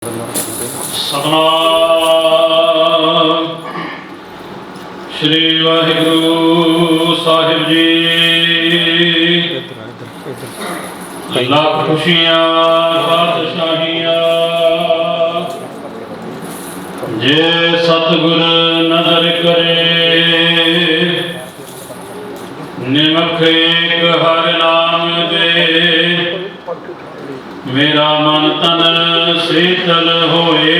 सतनाम श्री वाहिगुरु साहिब जी। लाख खुशियां बादशाहियां जे सतगुर नजर करे, निमख एक हर नाम दे, मेरा मन तन शीतल होए।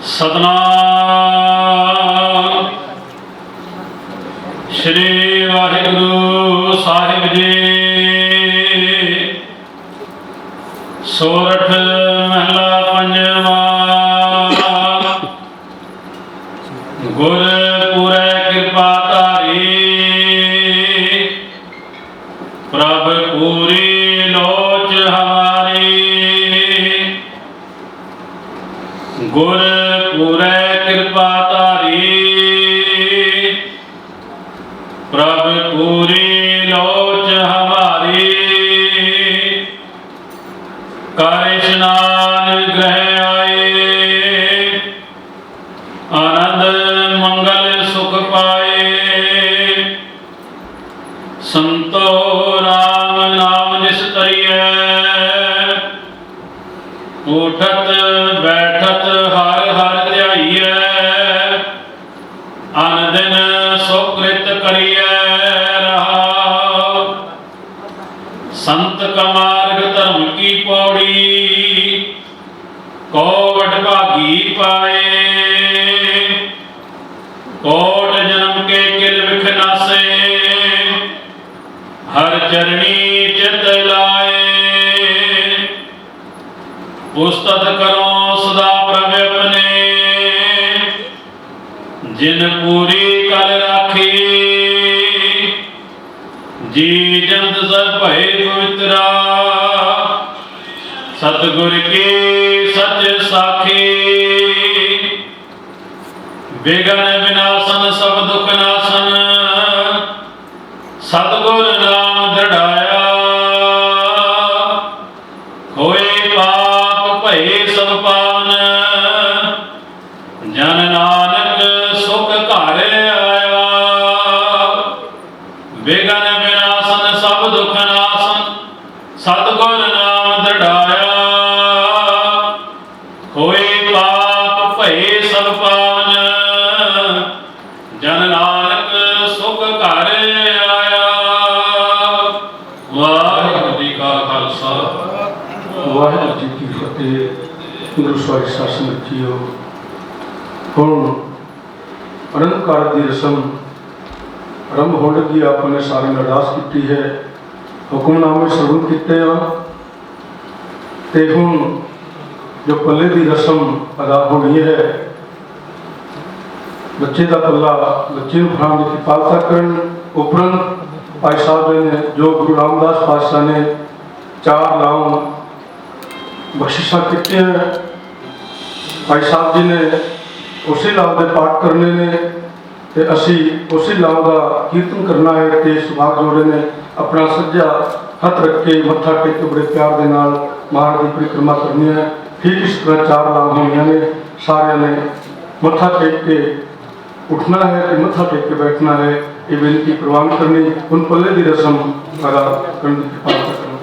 सतनाम श्री वाहिगुरु साहिब जी। सोरठ महला पंजवा। गुर पूरे कृपा धारी, प्रभ पूरी लोच हमारी। गुर पूरे कृपा धारी, प्रभ पूरी लोच हमारी। कर स्नान ग्रह आए, आनंद मंगल सुख पाए। संतो राम नाम जिस तरिए, उठत बैठत हर हर ध्याइए। अन दिन सुकृत करिए रहा, संत का मार्ग धर्म की पौड़ी। कोट भागी पाए, कोट जन्म के किल विख नासे। हर चरणी चित लाए, पुस्तक करो सदा प्रभ अपने। जिन पूरी कल राखी, जी जंत सब भय पवित्रा। सतगुर की सच साखी, विघ्न विनाशन सब दुख नाशन। सतगुर नाम दृढ़ाया, होए पाप भय सब पावन। जन नानक सुख घर आया, विघ्न विनाशन सब दुख नाशन। सतगुर नाम दृढ़ाया, होए पाप भय सब पावन। जन नानक सुख घर आया। वाहिगुरु जी का खालसा, वाहिगुरु जी की फतेह। गुरु स्वामी शासन रखियो। हुण आनंद कारज की रस्म आरंभ होने की आपने सारे अरदास की है, हुक्मनामे श्रवण किए हैं। हुण जो पल्ले की रस्म अदा होनी है, बच्चे का पल्ला बच्चे को फड़ाने की कृपालता करन। उपरंत भाई साहब ने जो गुरु रामदास पातशाह ने 4 नाम बख्शिशा की हैं, भाई साहब जी ने उसी नाम के पाठ करने ने, ते असी उसी नाम का कीर्तन करना है। ते सुभाग जोड़े ने अपना सज्जा हथ रख के मत्था टेक के बड़े प्यार के नाल महाराज की परिक्रमा करनी है। ठीक इस तरह 4 नाम होनिया ने, सारे ने मत्था टेक के उठना है, मत्था टेक के बैठना है। ये बेनती प्रवान करनी, उन पल्ले की रस्म अदा करने की कृपा करना।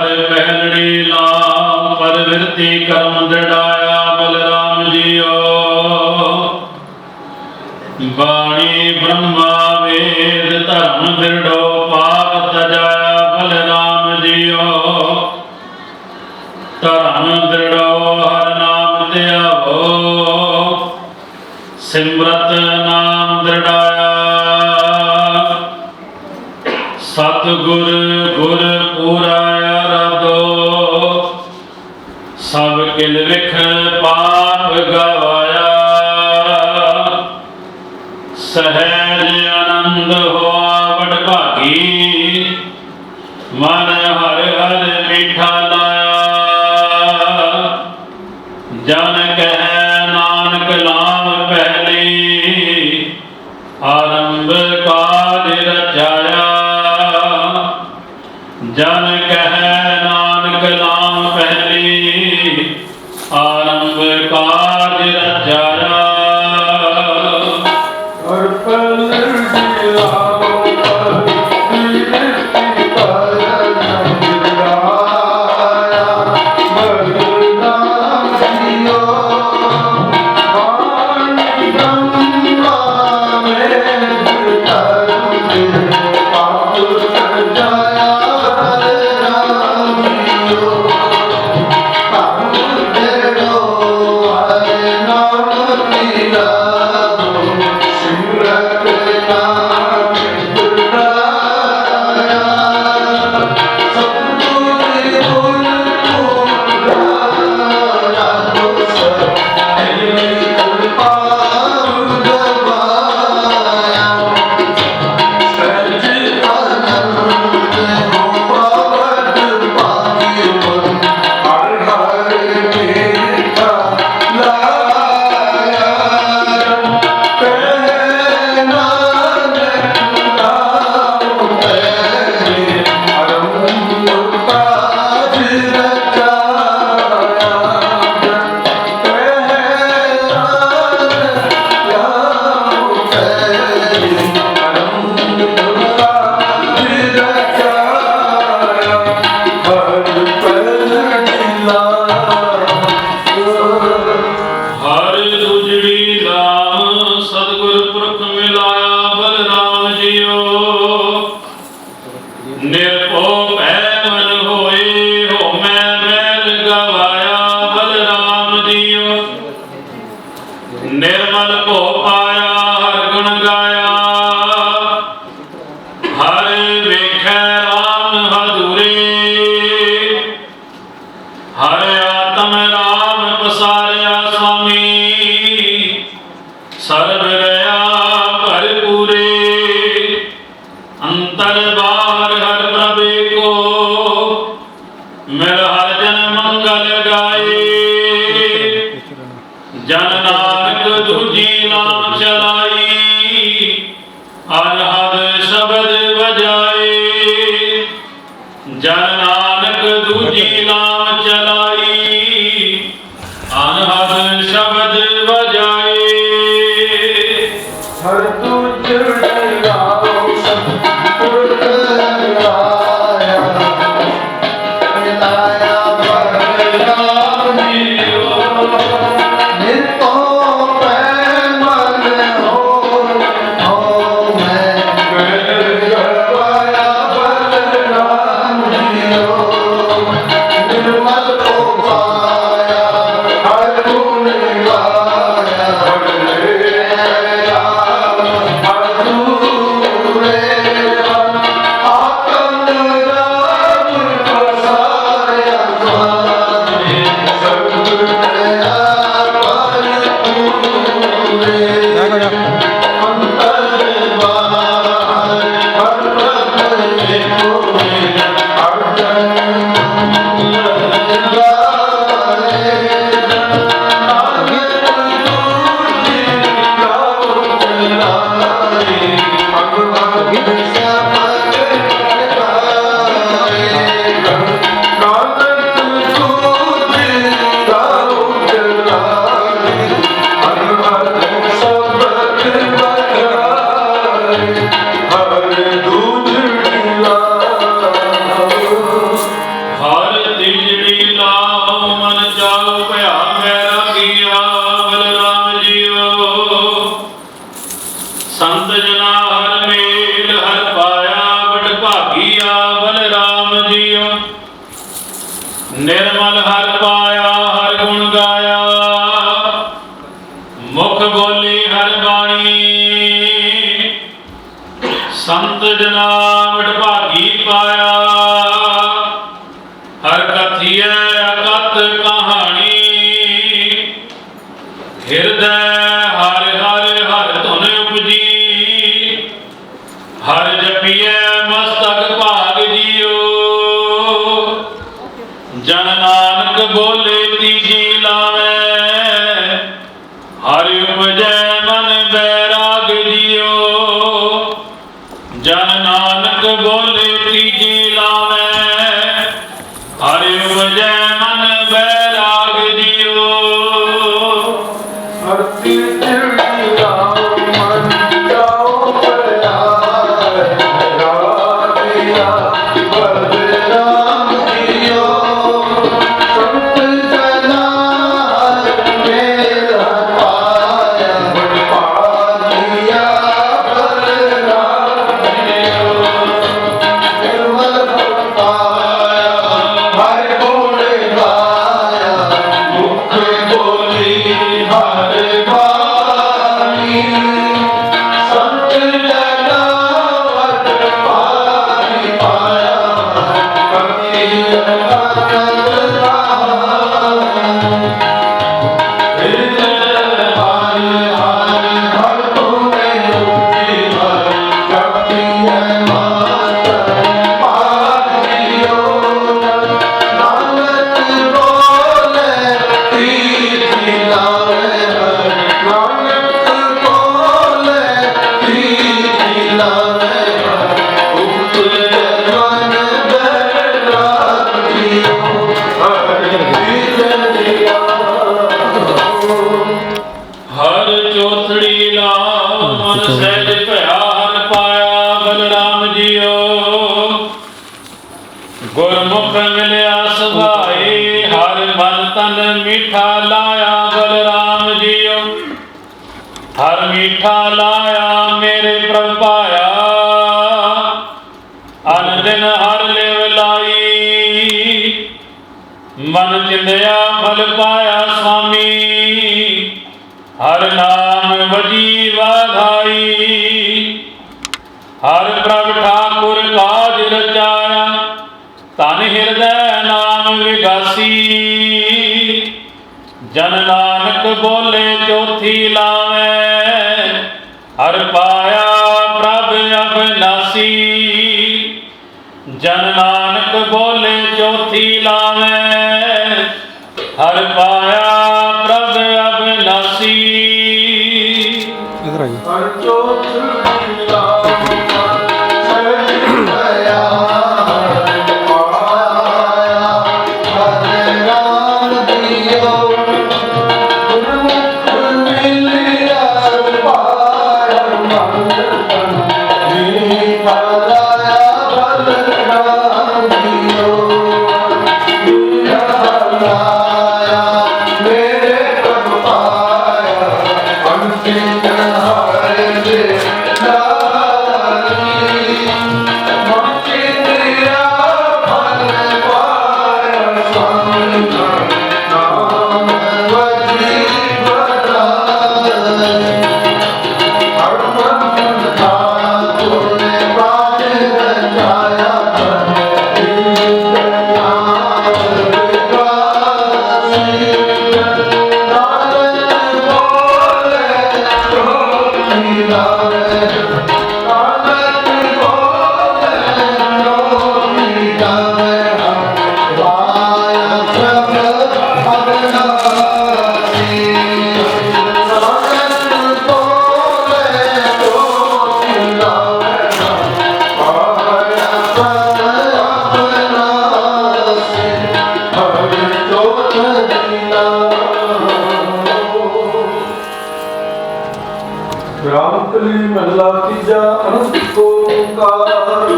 ਪਹਿਲੜੀ ਨਾਮ ਪਰਵਿਰਤੀ ਕਰਮ ਦ੍ਰਿੜਾਇਆ ਬਲਰਾਮ ਜੀਓ। ਬਾਣੀ ਬ੍ਰਹਮਾ ਵੇਦ ਧਰਮ ਦ੍ਰਿੜੋ ਪਾਪ ਤਜਾਇਆ ਬਲਰਾਮ ਜੀਓ। ਧਰਮ ਦ੍ਰਿੜੋ ਹਰ ਨਾਮ ਧਿਆਵੋ ਸਿਮਰਤ ਨਾਮ ਦ੍ਰਿੜਾਇਆ। ਸਤਿਗੁਰ ਗੁਰ ਪੂਰਾਇਆ ਰਾਧੋ ਸਭ ਕਿਲ ਵਿਖ ਪਾਪ ਗਵਾਇਆ। ਸਹਿਜ ਆਨੰਦ ਹੋਆ ਵਡਭਾਗੀ ਮਨ ਹਰਿ ਹਰਿ ਮੀਠਾ ਲਾਇਆ। ਜਨ ਕਹਿ ਨਾਨਕ ਨਾਮ ਪਹਿਲੀ ਆਰੰਭ ਕਾਜ ਰਚਾਇਆ। ਜਨ ਕਹਿ ਨਾਨਕ ਨਾਮ ਪਹਿਲੀ ਆਰੰਭ ਕਾਜ ਰਚਾਇਆ। निर्मल को पाया हर गुण गाया। हर वेखै राम हदूरे हर आत्म राम पसारिया स्वामी। सर्व रया भरपूरे अंतर बाहर हर प्रभु को मिल हर जन मंगल गाए। जन नानक दूजी नाम चलाई अनहद शब्द बजाए। जन नानक दूजी नाम चलाई अनहद शब्द बजाए। हर तुझ राम सतगुर लाया लाया बलराम जियो। निर्मल को निर्मल हर पाया हर गुण गाया, मुख बोली हर बाणी। संत जना विडभागी पाया, हर कथिए अकत कहानी। हृदय हर हर हर धुन उपजी, हर जपिए मस्तक भाग जियो। जन नानक बोले तीजी लावे, हर उपजै मन बैराग जियो। जन नानक बोले तीजी लावे, हर उपजै मन बैराग जियो। हर तीर्थी राम मन जाओ बलिहार, राधिया बलराम जियो। संत जना मेल पाया, पादिया बलराम जियो। निर्मल पाया हर गुण गाया, मुख बोली हर बाणी। संत जना वट पाई पाया, कति अकत हृदय हर हर हर धुन उपजी, हर जपिए मस्तक भाग जियो। नानक बोले तीर्थी लावे, नानक बोले तीर्थी लावे। उपजै मन बैराग जियो, हरि विजय। हर चौथड़ी लाओ मन सहज प्यार पाया, बलराम जियो। गुरमुख मिलिया सुभाए, हर मन तन मीठा लाया, बलराम जियो। हर मीठा लाया मेरे प्रभ पाया, अन दिन हर लिव लाई। मन चिंदया फल पाया स्वामी, हर नाम वजी वाधाई। हर प्रभ ठाकुर काज रचाया, तन हृदय नाम विगासी। जन नानक बोले चौथी लावे, हर पाया प्रभ अविनाशी। जन नानक बोले चौथी लावे, हर पाया प्रभ अविनाशी। हर चौथड़ी राम सहज दया, पाया हर राम जियो। गुरमुख मिलिया पाया, मन तन मीठा लाया, बलराम जियो। लाया मेरे प्रभ पाया, अंतिम हर दिल लागी। मुक्ति दिया फल पाया, संत नाम वजी बधाई। हर मन ठाकुर काज रचाया, नाम विगासी। नानक बोले चौथी लावे, नानक बोले चौथी लावे। पाया प्रभ अविनाशी। नानक बोले चौथी लावे, पाया प्रभ अविनाशी। हर चौथड़ी लाओ। रामकली महला तीजा, अनंत ओंकार।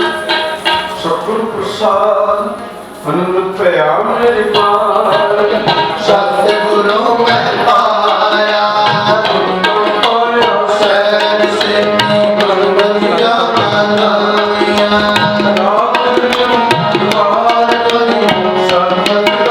सतगुर प्रसाद आनंद भया मेरे पार। सतगुरु मैं पाया, पाया सैन से गुरमतिया मनाया। राम द्वार करी संगत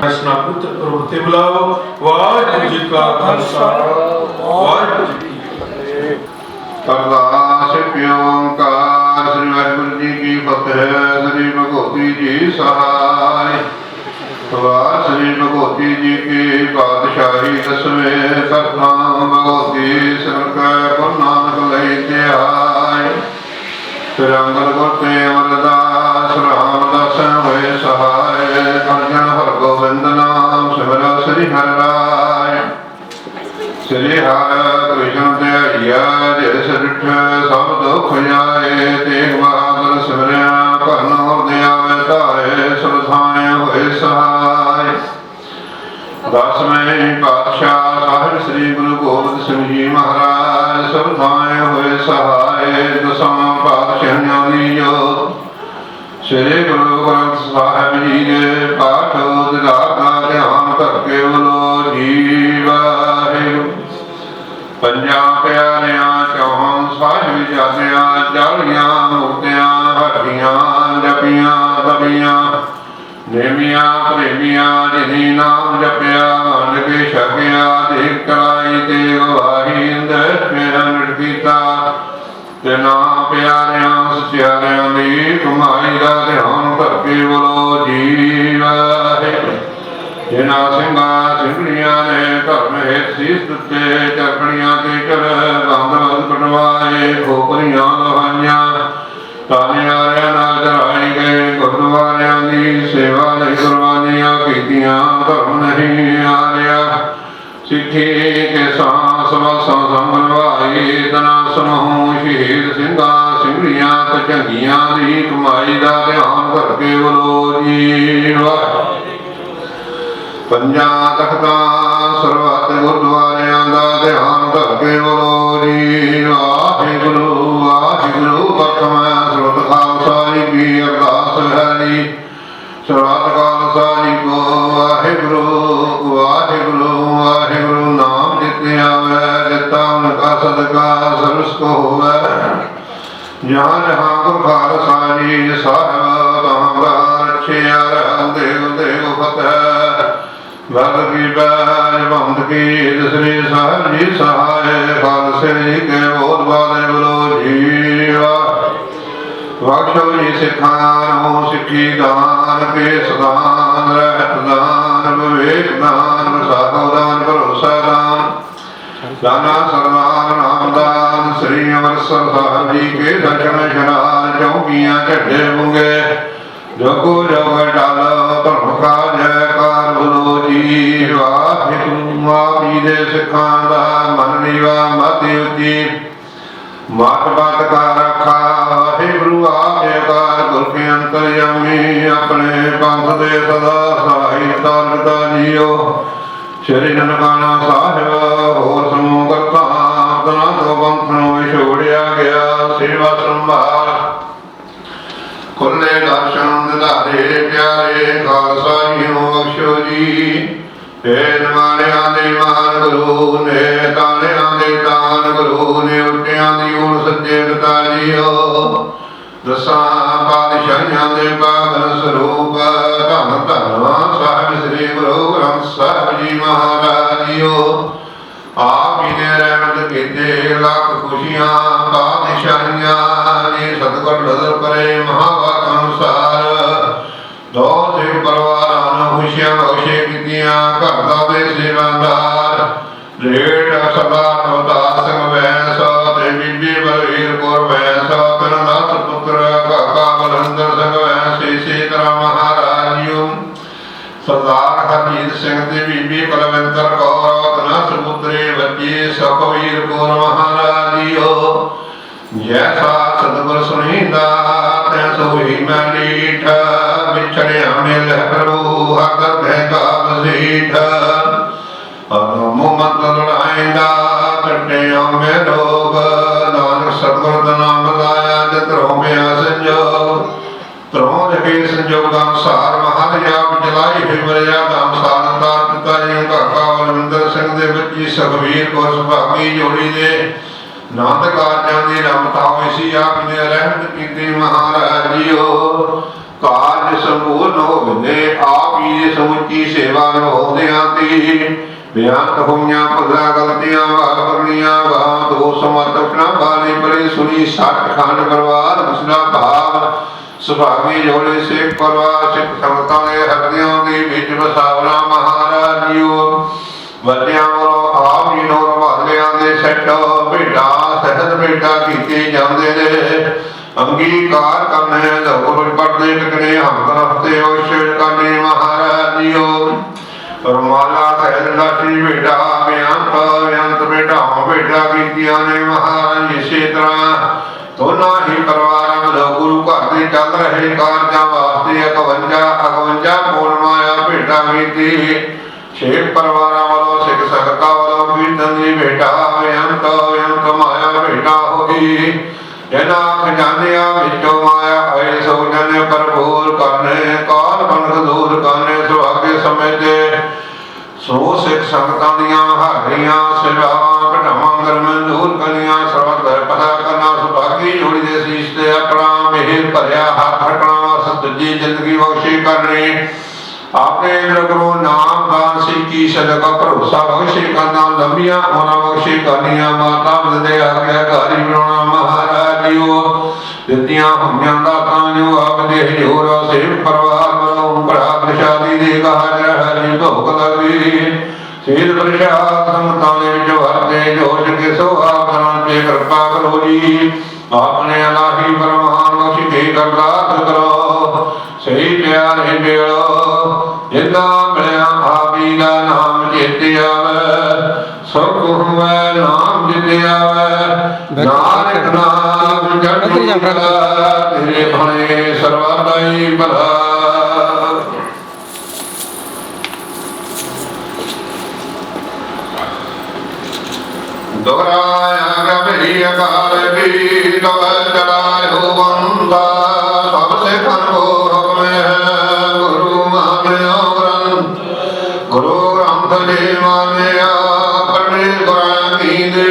कृष्णा पुत्र प्रभु ते बुलाओ। वाहिगुरु जी का खालसा वाहिगुरु जी की फतेह। अरदास ओंकार श्री वाहिगुरु जी की फतेह। श्री भगवती जी सहाय। वार श्री भगवती जी की पातशाही दसवें सतनाम भगवती सिमर गुरु नानक लई ध्याय। तिरंगल गुरते अमरदास रामदास होए सहाय। अर्जन हर गोविंद नाम सिमर श्री हर राय। श्री हर कृष्ण ध्याइया जिस रिठ सब दुख जाए। तेग बहादुर सिमरिया करन हृदय वैताए। सुरसाए होए सहाय। दसवें पातशाह साहिब श्री गुरु गोबिंद सिंह जी महाराज सुरसाए होए सहाय। दसवां पातशाह दी जोत श्री गुरु ग्रंथ साहिब जी के पाठ दिदार का ध्यान करके बोलो जी वाहिगुरू। पंजां प्यारियां चौहां साहिब जातियां जालियां मुक्तियां हड्डियां जपियां तबियां नेमियां प्रेमियां जिन्हीं नाम जपिया मन के छकिया। देख कराई ते गवाही इंद्र मेरा मिट कीता। ते ना प्यारियां सच्चारियां दी कमाई का ध्यान करके बोलो जी वाहिगुरू। जिन्हां ਸਿੰਘਾਂ ਸਿੰਘਣੀਆਂ ने धर्म हेत शीस दिते। चरखड़ियां ते कर बंद बंद कटवाए। खोपरियां दवाइयां तानियारियां नाल चढ़ाए गए। गुरुद्वारियां दी सेवा लई कुर्बानियां कीतियां। धर्म नहीं आरिया सिੱਖੀ के सांस वासां संभलवाई। तना सुनहु शहीद ਸਿੰਘਾਂ ਸਿੰਘਣੀਆਂ ਤੇ ਚੰਗੀਆਂ ਦੀ ਕਮਾਈ ਦਾ ਧਿਆਨ ਕਰਕੇ ਬੋਲੋ ਜੀ ਵਾਹਿਗੁਰੂ। ਪੰਜਾਂ ਤਖਤਾਂ ਸਰਬੱਤ ਗੁਰਦੁਆਰਿਆਂ ਦਾ ਧਿਆਨ ਕਰਕੇ ਬੋਲੋ ਜੀ ਵਾਹਿਗੁਰੂ ਵਾਹਿਗੁਰੂ। ਪ੍ਰਥਮ ਸਰਬੱਤ ਖਾਲਸਾ ਜੀ ਕੀ ਅਰਦਾਸ ਹੈ ਜੀ। ਸਰਬੱਤ ਖਾਲਸਾ ਜੀ ਕੋ ਵਾਹਿਗੁਰੂ ਵਾਹਿਗੁਰੂ ਵਾਹਿਗੁਰੂ। ਨਾਮ ਜਿਤੇ ਆਵੈ ਦਿੱਤਾ ਉਨਕਾ ਸਦਕਾ ਸਰਸ ਕੋ ਹੋਵੈ। ਜਹਾਂ ਜਹਾਂ ਗੁਰ ਖਾਲਸਾ ਜੀ ਸਾਹਿਬ ਤਹਾਂ ਰਖਿਆ ਦੇਵ ਦੇਵ ਫਤਿਹ। भगत की बैज भंत की श्री साहिब जी सहाय। खालसे जी के बोध बाले बोलो जी बख्शो जी सिखानो सिखी दान के सदान। रहत दान विवेक दान साधो दान भरोसा दान। दाना सरदान नाम दान। श्री अमृतसर साहिब जी के दर्शन शनान। चौकियां झंडे मुंगे जोगो जोग डाल धर्म का जयकार बोलो जी ਜੀ ਵਾਹਿਗੁਰੂ ਆਪੀ ਦੇ ਸਿੱਖਾਂ ਦਾ ਮਨ ਨੀਵਾ ਮਤਿ ਉੱਚੀ ਮਾਤ ਬਾਤ ਕਾ ਰੱਖਾ ਵਾਹਿਗੁਰੂ ਆਪੇ ਅਕਾਲ ਪੁਰਖ ਅੰਤਰਯਾਮੀ ਆਪਣੇ ਪੰਥ ਦੇ ਸਦਾ ਸਹਾਈ ਦਾਤਾ ਜੀਓ ਸ਼੍ਰੀ ਨਨਕਾਣਾ ਸਾਹਿਬ ਹੋਰ ਸਮੂਹ ਕਰਤਾ ਤਨਾ ਤੋਂ ਪੰਥ ਨੂੰ ਵਿਛੋੜਿਆ ਗਿਆ ਸੇਵਾ ਸੰਭਾਲ ਖੁੱਲੇ ਦਰਸ਼ਨ ਦਿਦਾਰੇ ਪਿਆਰੇ ਖਾਲਸਾ ਜੀ ਨੂੰ ਬਖਸ਼ੋ ਜੀ ਏਨ ਮਾਰਿਆਂ ਦੇ ਮਾਨ ਗੁਰੂ ਨੇ ਤਾਲਿਆਂ ਦੇ ਤਾਨ ਗੁਰੂ ਨੇ ਉੱਟਿਆਂ ਦੀ ਊਣ ਸੱਜੇ ਦਤਾ ਜੀਓ ਦਸਾਂ ਪਾਤਸ਼ਾਹਾਂ ਦੇ ਪਾਵਨ ਸਰੂਪ ਧੰਨ ਧੰਨ ਸਾਹਿਬ ਸ੍ਰੀ ਗੁਰੂ ਗ੍ਰੰਥ ਸਾਹਿਬ ਜੀ ਮਹਾਰਾਜ ਜੀਓ ਆਪ ਹੀ ਨੇ ਰਹਿਮਤ ਕੀਤੇ ਲੱਖ ਖੁਸ਼ੀਆਂ ਪਾਤਸ਼ਾਹੀਆਂ ਨੇ ਸਤਿਗੁਰ ਨਦਰ ਕਰੇ ਮਹਾਵਾਕ ਅਨੁਸਾਰ ਦੋ ਸਿੰਘ ਪਰਿਵਾਰਾਂ ਨੂੰ ਖੁਸ਼ੀਆਂ ਬਖਸ਼ੇ ਕੀਤੀਆਂ ਘਰ ਦਾ ਦੇ ਸੇਵਾਦਾਰ ਲੇਟ ਸਦਾ ਅਵਤਾਰ ਸਿੰਘ ਵੈਸ ਤੇ ਬੀਬੀ ਬਲਵੀਰ ਕੌਰ ਵੈਸ ਤਨ ਦਸ ਪੁੱਤਰ ਕਾਕਾ ਬਲੰਦਰ ਸਿੰਘ ਵੈਸ ਇਸੇ ਤਰ੍ਹਾਂ ਮਹਾਰਾਜ ਜੀਓ ਸਰਦਾਰ ਹਰਜੀਤ ਸਿੰਘ ਤੇ ਬੀਬੀ ਕੁਲਵਿੰਦਰ ਕੌਰ ਤਨਾ ਸੁਪੁੱਤਰੇ ਬੱਚੇ ਸੁਖਵੀਰ ਕੌਰ ਮਹਾਰਾਜ ਜੀਓ ਜੈਸਾ ਸਤਿਗੁਰ ਸੁਣੀਂਦਾ ਤੈ ਸੋਈ ਮੈਂ ਡੀਠ ਵਿਛੜਿਆ ਮਿਲ ਪ੍ਰਭੂ ਹਰ ਭੈਗਾ ਬਸੀਠ ਮੁਹੰਮਦ ਲੜਾਇਂਦਾ ਕੱਟਿਆ ਮੈਂ ਰੋਗ ਨਾਨਕ ਸਤਿਗੁਰ ਦਾ ਨਾਮ ਲਾਇਆ ਜਿਤਰੋ ਮਿਆ ਸੰਜੋਗ ਤਰੋਂ ਰਖੇ ਸੰਜੋਗਾਂ ਅਨੁਸਾਰ ਮਹਾਰਾਜ ਜਲਾਈ ਹੋਈ ਮਰਿਆਦਾ ਅਨੁਸਾਰ ਅੰਦਾਰ ਪਿਤਾ ਜੀ ਕਾਕਾ ਬਲਵਿੰਦਰ ਸਿੰਘ ਦੇ ਬੱਚੀ ਸੁਖਵੀਰ ਕੌਰ ਸੁਭਾਗੀ ਜੋੜੀ ਦੇ ਨੰਦ ਕਾਰਜਾਂ ਦੀ ਰਮਤਾ ਹੋਈ ਸੀ ਆਪ ਨੇ ਰਹਿਮਤ ਕੀਤੀ ਮਹਾਰਾਜ ਜੀਓ ਕਾਰਜ ਸੰਪੂਰਨ ਹੋ ਗਏ ਆਪ ਹੀ ਸਮੁੱਚੀ ਸੇਵਾ ਨਿਭਾਉਂਦਿਆਂ ਤੇ ਬਿਆੰਤ ਹੋਈਆਂ ਭੁੱਲਾਂ ਗਲਤੀਆਂ ਵਾਪਰਨੀਆਂ ਬਾਤ ਹੋ ਸਮਰਪਣਾ ਵਾਲੀ ਬੜੀ ਸੁਣੀ ਸੱਠ ਖੰਡ ਪਰਿਵਾਰ ਉਸਦਾ ਭਾਵ ਸੁਭਾਗੀ ਜੋੜੇ ਸਿੱਖ ਪਰਿਵਾਰ ਸਿੱਖ ਸੰਗਤਾਂ ਦੇ ਹਰਦਿਆਂ ਦੇ ਵਿੱਚ ਵਸਾਵਣਾ ਮਹਾਰਾਜ ਜੀਓ ਵੱਡਿਆਂ ਵੱਲੋਂ ਆਪ ਜੀ ਨੂੰ ਰਵਾਲਿਆਂ ਦੇ ਸੈੱਟ ਭੇਟਾ ਸਹਿਤ ਭੇਟਾ ਕੀਤੇ ਜਾਂਦੇ ਨੇ ਅੰਗੀਕਾਰ ਕਰਨੇ ਲੋਕ ਪਰਦੇ ਟਕਣੇ ਹਮਦ ਰਸਤੇ ਹੋਸ਼ ਕਰਨੇ ਮਹਾਰਾਜ ਜੀਓ ਰਮਾਲਾ ਸਹਿਤ ਲਾਠੀ ਭੇਟਾ ਬਿਆੰਤ ਭੇਟਾਵਾਂ ਭੇਟਾ ਕੀਤੀਆਂ ਨੇ ਮਹਾਰਾਜ ਇਸੇ ਤਰ੍ਹਾਂ ਦੋਨਾਂ ਹੀ ਪਰਿਵਾਰਾਂ ਵੱਲੋਂ ਗੁਰੂ ਘਰ ਦੇ ਚੱਲ ਰਹੇ ਕਾਰਜਾਂ ਵਾਸਤੇ 51 ਪੂਰਨਮਾਇਆ ਭੇਟਾ ਕੀਤੀ ਛੇ ਪਰਿਵਾਰਾਂ ਵੱਲੋਂ ਸਿੱਖ ਸੰਗਤਾਂ ਵੱਲੋਂ ਕੀਰਤਨ ਦੀ ਭੇਟਾ ਬੇਅੰਤ ਮਾਇਆ ਭੇਟਾ ਹੋਈ ਇਹਨਾਂ ਖਜ਼ਾਨਿਆਂ ਵਿੱਚੋਂ ਮਾਇਆ ਹੋਏ ਸੋ ਜਨੇ ਭਰਪੂਰ ਕਰਨੇ ਕਾਲ ਬੰਧ ਦੂਰ ਕਰਨੇ ਸੁਹਾਗੇ ਸਮੇਂ ਤੇ ਸੋ ਸਿੱਖ ਸੰਗਤਾਂ ਦੀਆਂ ਹਾਰੀਆਂ ਸੇਵਾਵਾਂ ਘਟਾਵਾਂ ਗਰਮ ਦੂਰ ਕਰਨੀਆਂ ਸਰਬੱਤ ਪਤਾ ਕਰਨਾ ਸੁਭਾਗੀ ਜੋੜੀ ਦੇ ਸੀਸ ਤੇ ਆਪਣਾ ਮਿਹਰ ਭਰਿਆ ਹੱਥ ਰੱਖਣਾ ਸੱਚੀ ਜ਼ਿੰਦਗੀ ਬਖਸ਼ੀ ਕਰਨੀ ਆਪਣੇ ਗੁਰੂ ਨਾਮ ਦਾਨ ਸਿੱਖੀ ਸਦਕਾ ਭਰੋਸਾ ਬਖਸ਼ੀ ਕਰਨਾ ਲੰਬੀਆਂ ਹੋਣਾ ਬਖਸ਼ੀ ਕਰਨੀਆਂ ਮਾਤਾ ਦੇ ਆਗਿਆਕਾਰੀ ਬਣਾਉਣਾ ਮਹਾਰਾਜ ਜੀਓ ਦਿੱਤੀਆਂ ਹੋਈਆਂ ਦਾਤਾਂ ਜੋ ਆਪ ਦੇ ਹਜ਼ੂਰ ਸੇਵ ਪਰਿਵਾਰ ਵੱਲੋਂ ਬੜਾ ਪ੍ਰਸ਼ਾਦੀ ਦੇ ਹਾਜ਼ਰ ਹਰੀ ਭੋਗ ਲਗੀ ਸੇਧ ਪ੍ਰਸ਼ਾਦ ਸੰਗਤਾਂ ਦੇ ਵਿੱਚ ਵਰਤੇ ਜੋਸ਼ ਕੇ ਸੋ ਆਪਨਾਂ ਤੇ ਕਿਰਪਾ ਕਰੋ ਜੀ ਆਪਣੇ ਅਲਾਹੀ ਪਰਮਾਨ ਬਖਸ਼ੀ ਦੇ ਅਰਦਾਸ ਕਰੋ ਸਹੀ ਪਿਆਰੇ ਮਿਲੋ ਜਿੰਨਾ ਮਿਲਿਆ ਆਪੀ ਦਾ ਨਾਮ ਚੇਤੇ ਆਵੇ ਸੁਖ ਹੋਵੇ ਨਾਮ ਜਿਤੇ ਆਵੇ ਨਾਨਕ ਨਾਮ ਜਪਿ ਤੇਰੇ ਭਣੇ ਸਰਵਾਦਾਈ ਭਲਾ ਦੁਹਰਾਇਆ ਗਭੀ ਅਕਾਲ ਕੀ ਦਵ ਚਲਾਇਓ ਬੰਦਾ ਸਭ ਸਿਖਨ ਕੋ ਹੁਕਮ ਹੈ ਗੁਰੂ ਮਾਨਿਆ ਗੁਰੂ ਗ੍ਰੰਥ ਜੀ ਮਾਨਿਆ ਪੜ੍ਹੇ ਗੁਰਾਂ ਕੀ ਦੇ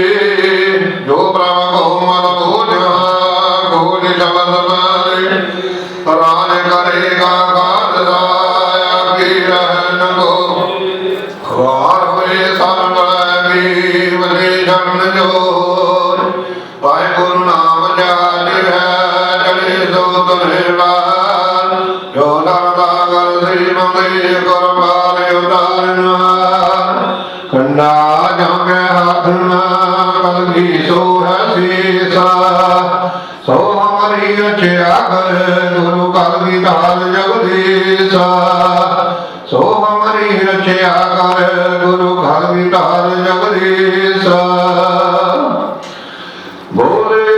ਜੋ ਪ੍ਰਭ ਕੋ ਮਨ ਬੋਝਾ ਗੋਲ ਸ਼ਬਦ ਬਾਰੇ ਰਾਜ ਕਰੇਗਾ ਕਾਜ ਰਾਇਆ ਕੀ ਰਹਿਨ ਕੋ ਖਵਾਰ ਹੋਏ ਸਭ ਬਲੈਗੀ ਵਲੇ ਜਨ ਜੋਰ ਵਾਹਿਗੁਰੂ ਨਾਮ ਜਾਜ ਹੈ ਜਲੇ ਸੋ ਤੁਰੇ ਬਾਰ ਜੋ ਦਰਦਾ ਗਲ ਸ੍ਰੀ ਮੰਗੇ ਗੁਰਬਾਰ ਉਦਾਰਨ ਕੰਡਾ ਜਾਂਗੇ ਹੱਥ ਨਾ ਕਲਗੀ ਸੋ ਹਸੀਸਾ ਸੋ ਹਮਰੀ ਅਚਿਆ ਕਰ ਗੁਰੂ ਕਲਗੀ ਧਾਰ ਜਗਦੀਸਾ ਸੋ ਹਮ हमारी रक्षा कर गुरु घर विकार जगदीश बोले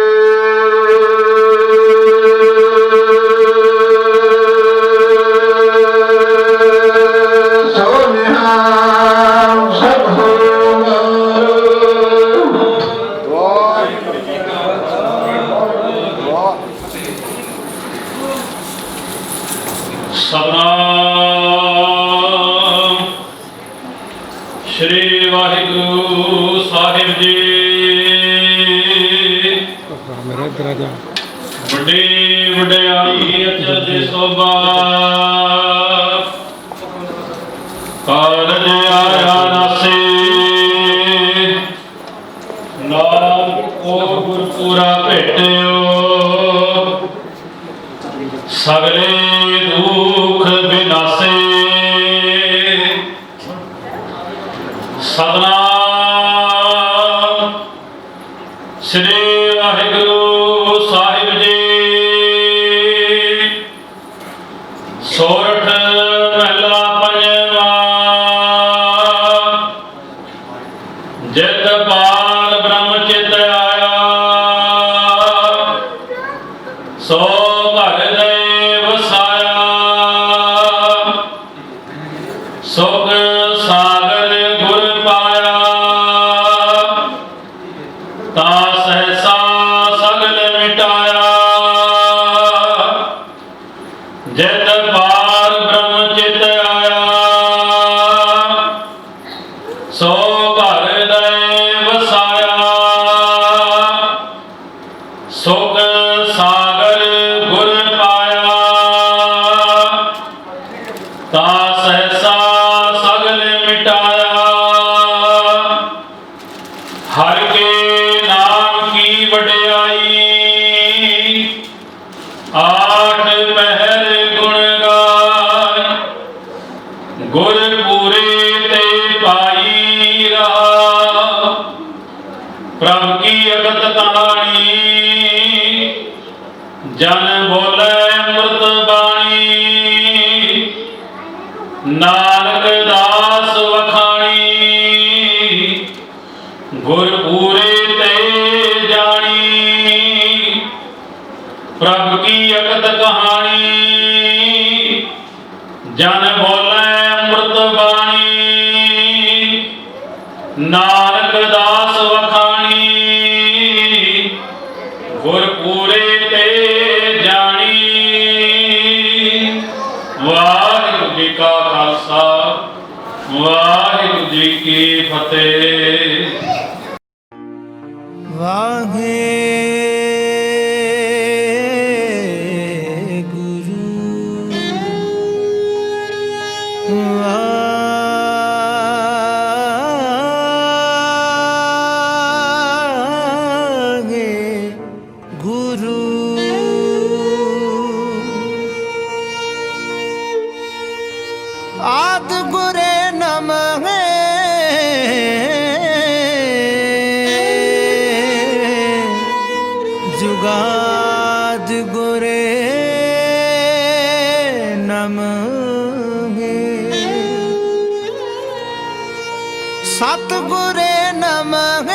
सतनाम श्री वाहिगुरु साहिब जी बड़े वड्याई अचरज सोभा कारज आया नासे नाम को गुरपुरा भेटो सगले दुख विनासे सतनाम श्री वाहिगुरु साहिब जी सोरठ महला पंजवा जित पाल ब्रह्म चित आया सो भर दे वसाया सुख सागर गुर पाया ता सहसा सगल मिटाया जित पार ब्रह्म चित आया सो भर दे वसाया सुख सागर गुर पाया ता सहसा सगल मिटाया हर के नाम की वड्याई आठ पहर गुण गाय गुर पूरे ते पाई रहा प्रभ की अगत कहानी जन बोले अमृत बाणी नानक दास वखाणी गुर पूरे ते जानी प्रभ की अगत कहानी जन बोले अमृत बाणी नानक दास वखाणी गुर पूरे ते जानी वाहिगुरु जी का खालसा वाहिगुरु जी की फतेह। वाहे आदि गुरे नमः जुगाद गुरे नमः सतगुरे नमः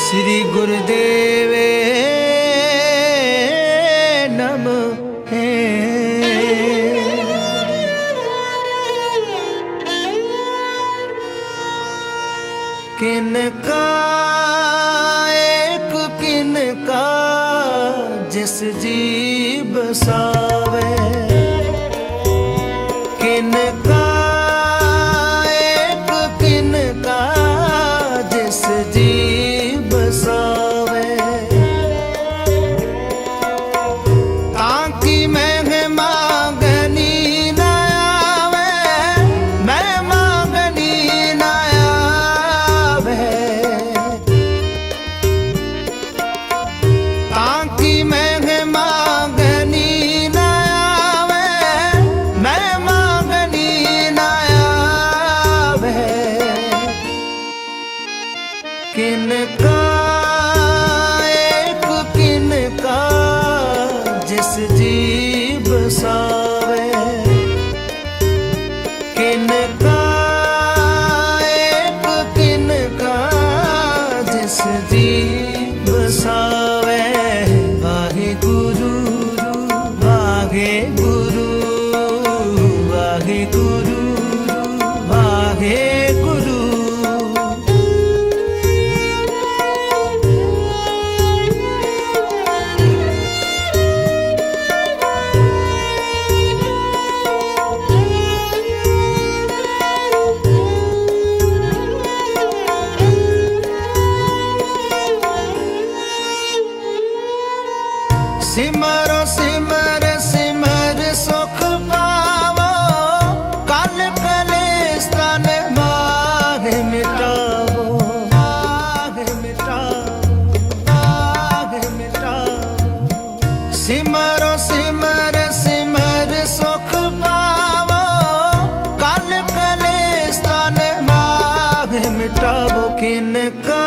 श्री गुरुदेव किनका एक किनका जिस जी बसावे किनका एक किनका जिस जी बसावे ताकि मैं मांगनी न आवे मैं मांगनी न आवे ताकि मैं मांगनी न आवे मैं मांगनी न आवे किनका एक किनका जिस जी मिटावो किनका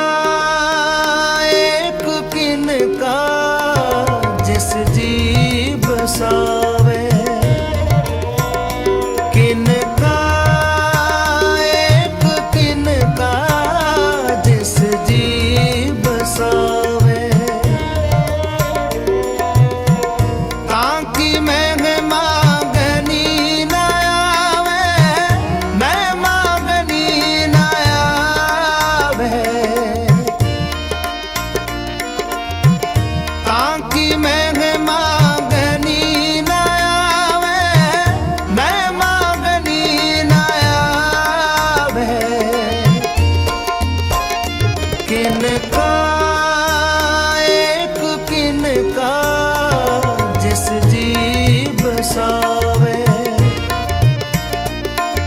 एक किनका जिस जी बसावे किनका एक किनका जिस जी बसावे ताकि मैं मांगनी न आवे मैं मांगनी न आवे ताकि मैं मांगनी न आवे मैं मांगनी न आवे किनका एक किनका जिस जी बसावे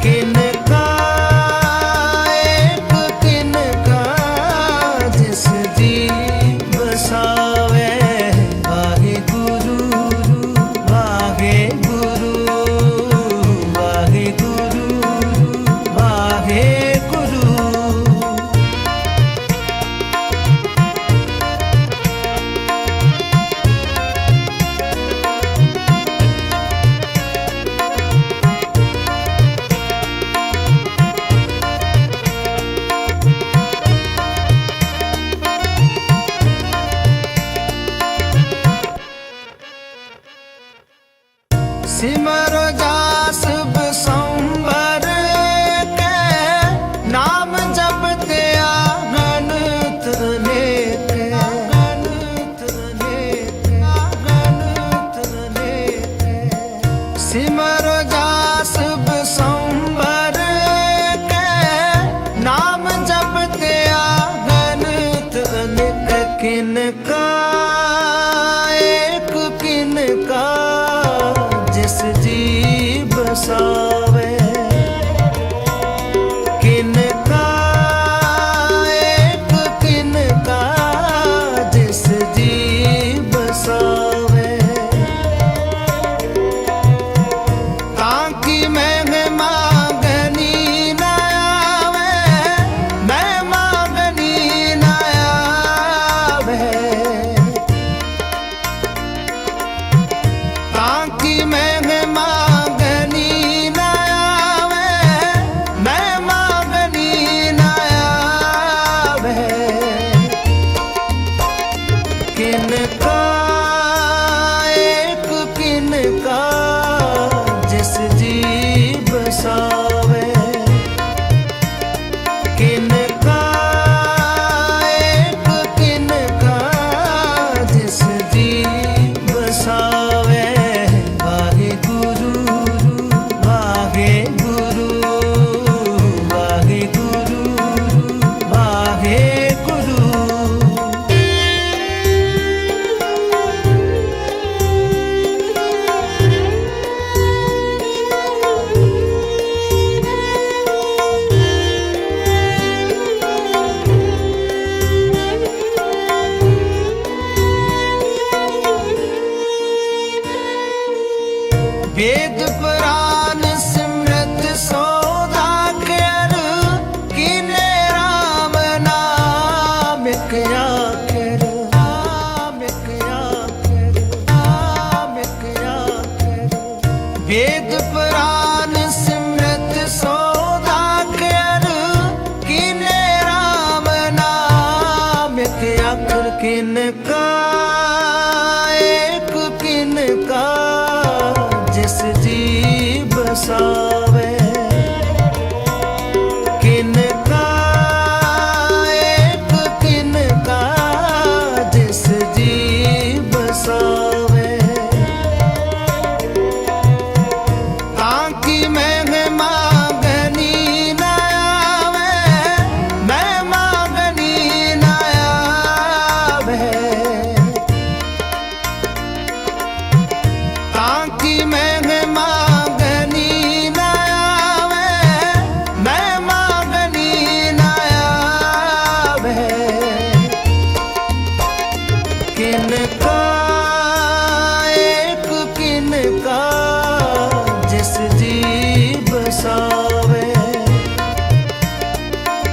किनका एक किनका जिस जी बसावे वाहे गुरु वाहे गुरु वाहे गुरु वाहे गुरु सिमरो जास बसंबर के नाम जपते आनंद लेके सिमरो जास बसंबर के नाम जपते आनंद लेके किनका एक किनका जिस जी बसावे किनका एक किनका जिस जी बसावे ताकि मैं मांगनी न आवे मैं मांगनी न आवे ताकि मैं मांगनी न आवे मैं मांगनी न आवे किनका एक किनका जिस जी बसावे किनका एक किनका जिस जी बसावे वाहे गुरु वाहे गुरु वाहे गुरु वाहे गुरु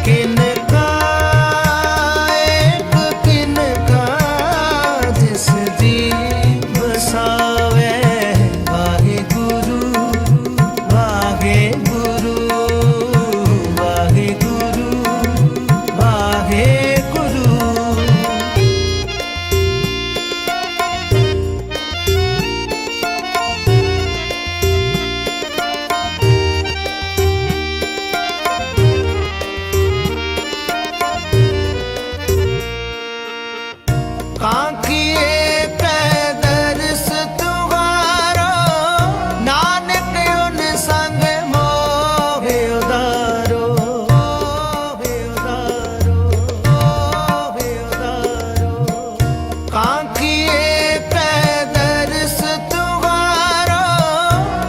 किनका एक किनका जिस जी बसावे वाहे गुरु वाहे गुरु वाहे गुरु वाहे गुरु। कांकिए पैदर्श तुम्हारो नानक उन संग मोहे उदारो मोहे उदारो मोहे उदारो। कांकिए पैदर्श तुम्हारो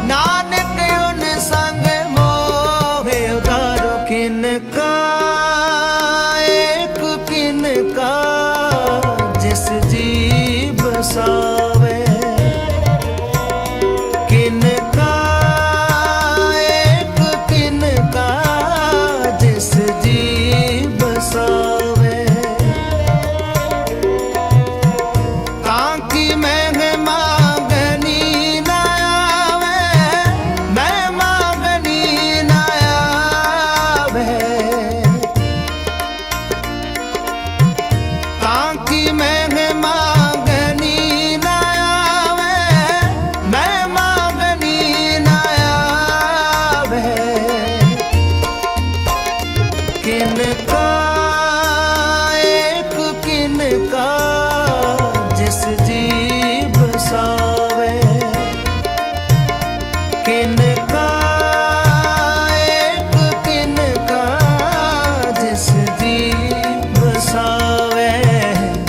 नानक उन संग मोहे उदारो। किनका एक किनका जिस जी बसावे किनका एक किनका जिस जी बसावे। कांकी मैं मांगनी ना आवे मैं मांगनी ना आवे। कांकी मैं मांगनी ना आवे मैं मांगनी ना आवे। किनका एक किनका जिस जी बसावे किनका एक किनका जिस जी बसावे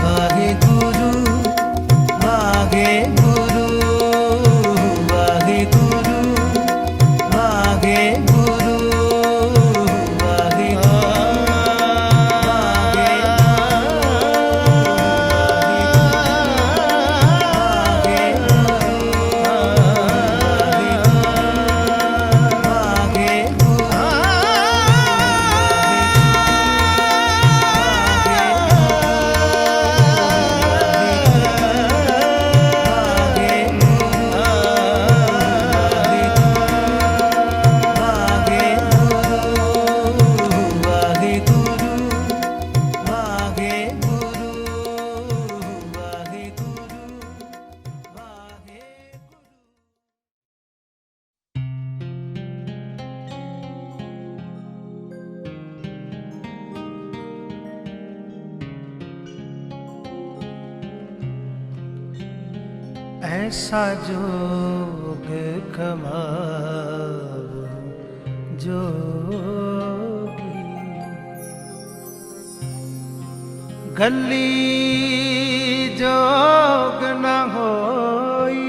वाहे गुरु वाहे गुरु वाहे गुरु वाहे गुरु वाहे ऐसा जोग कमाओ जोगी गली जोग न होई।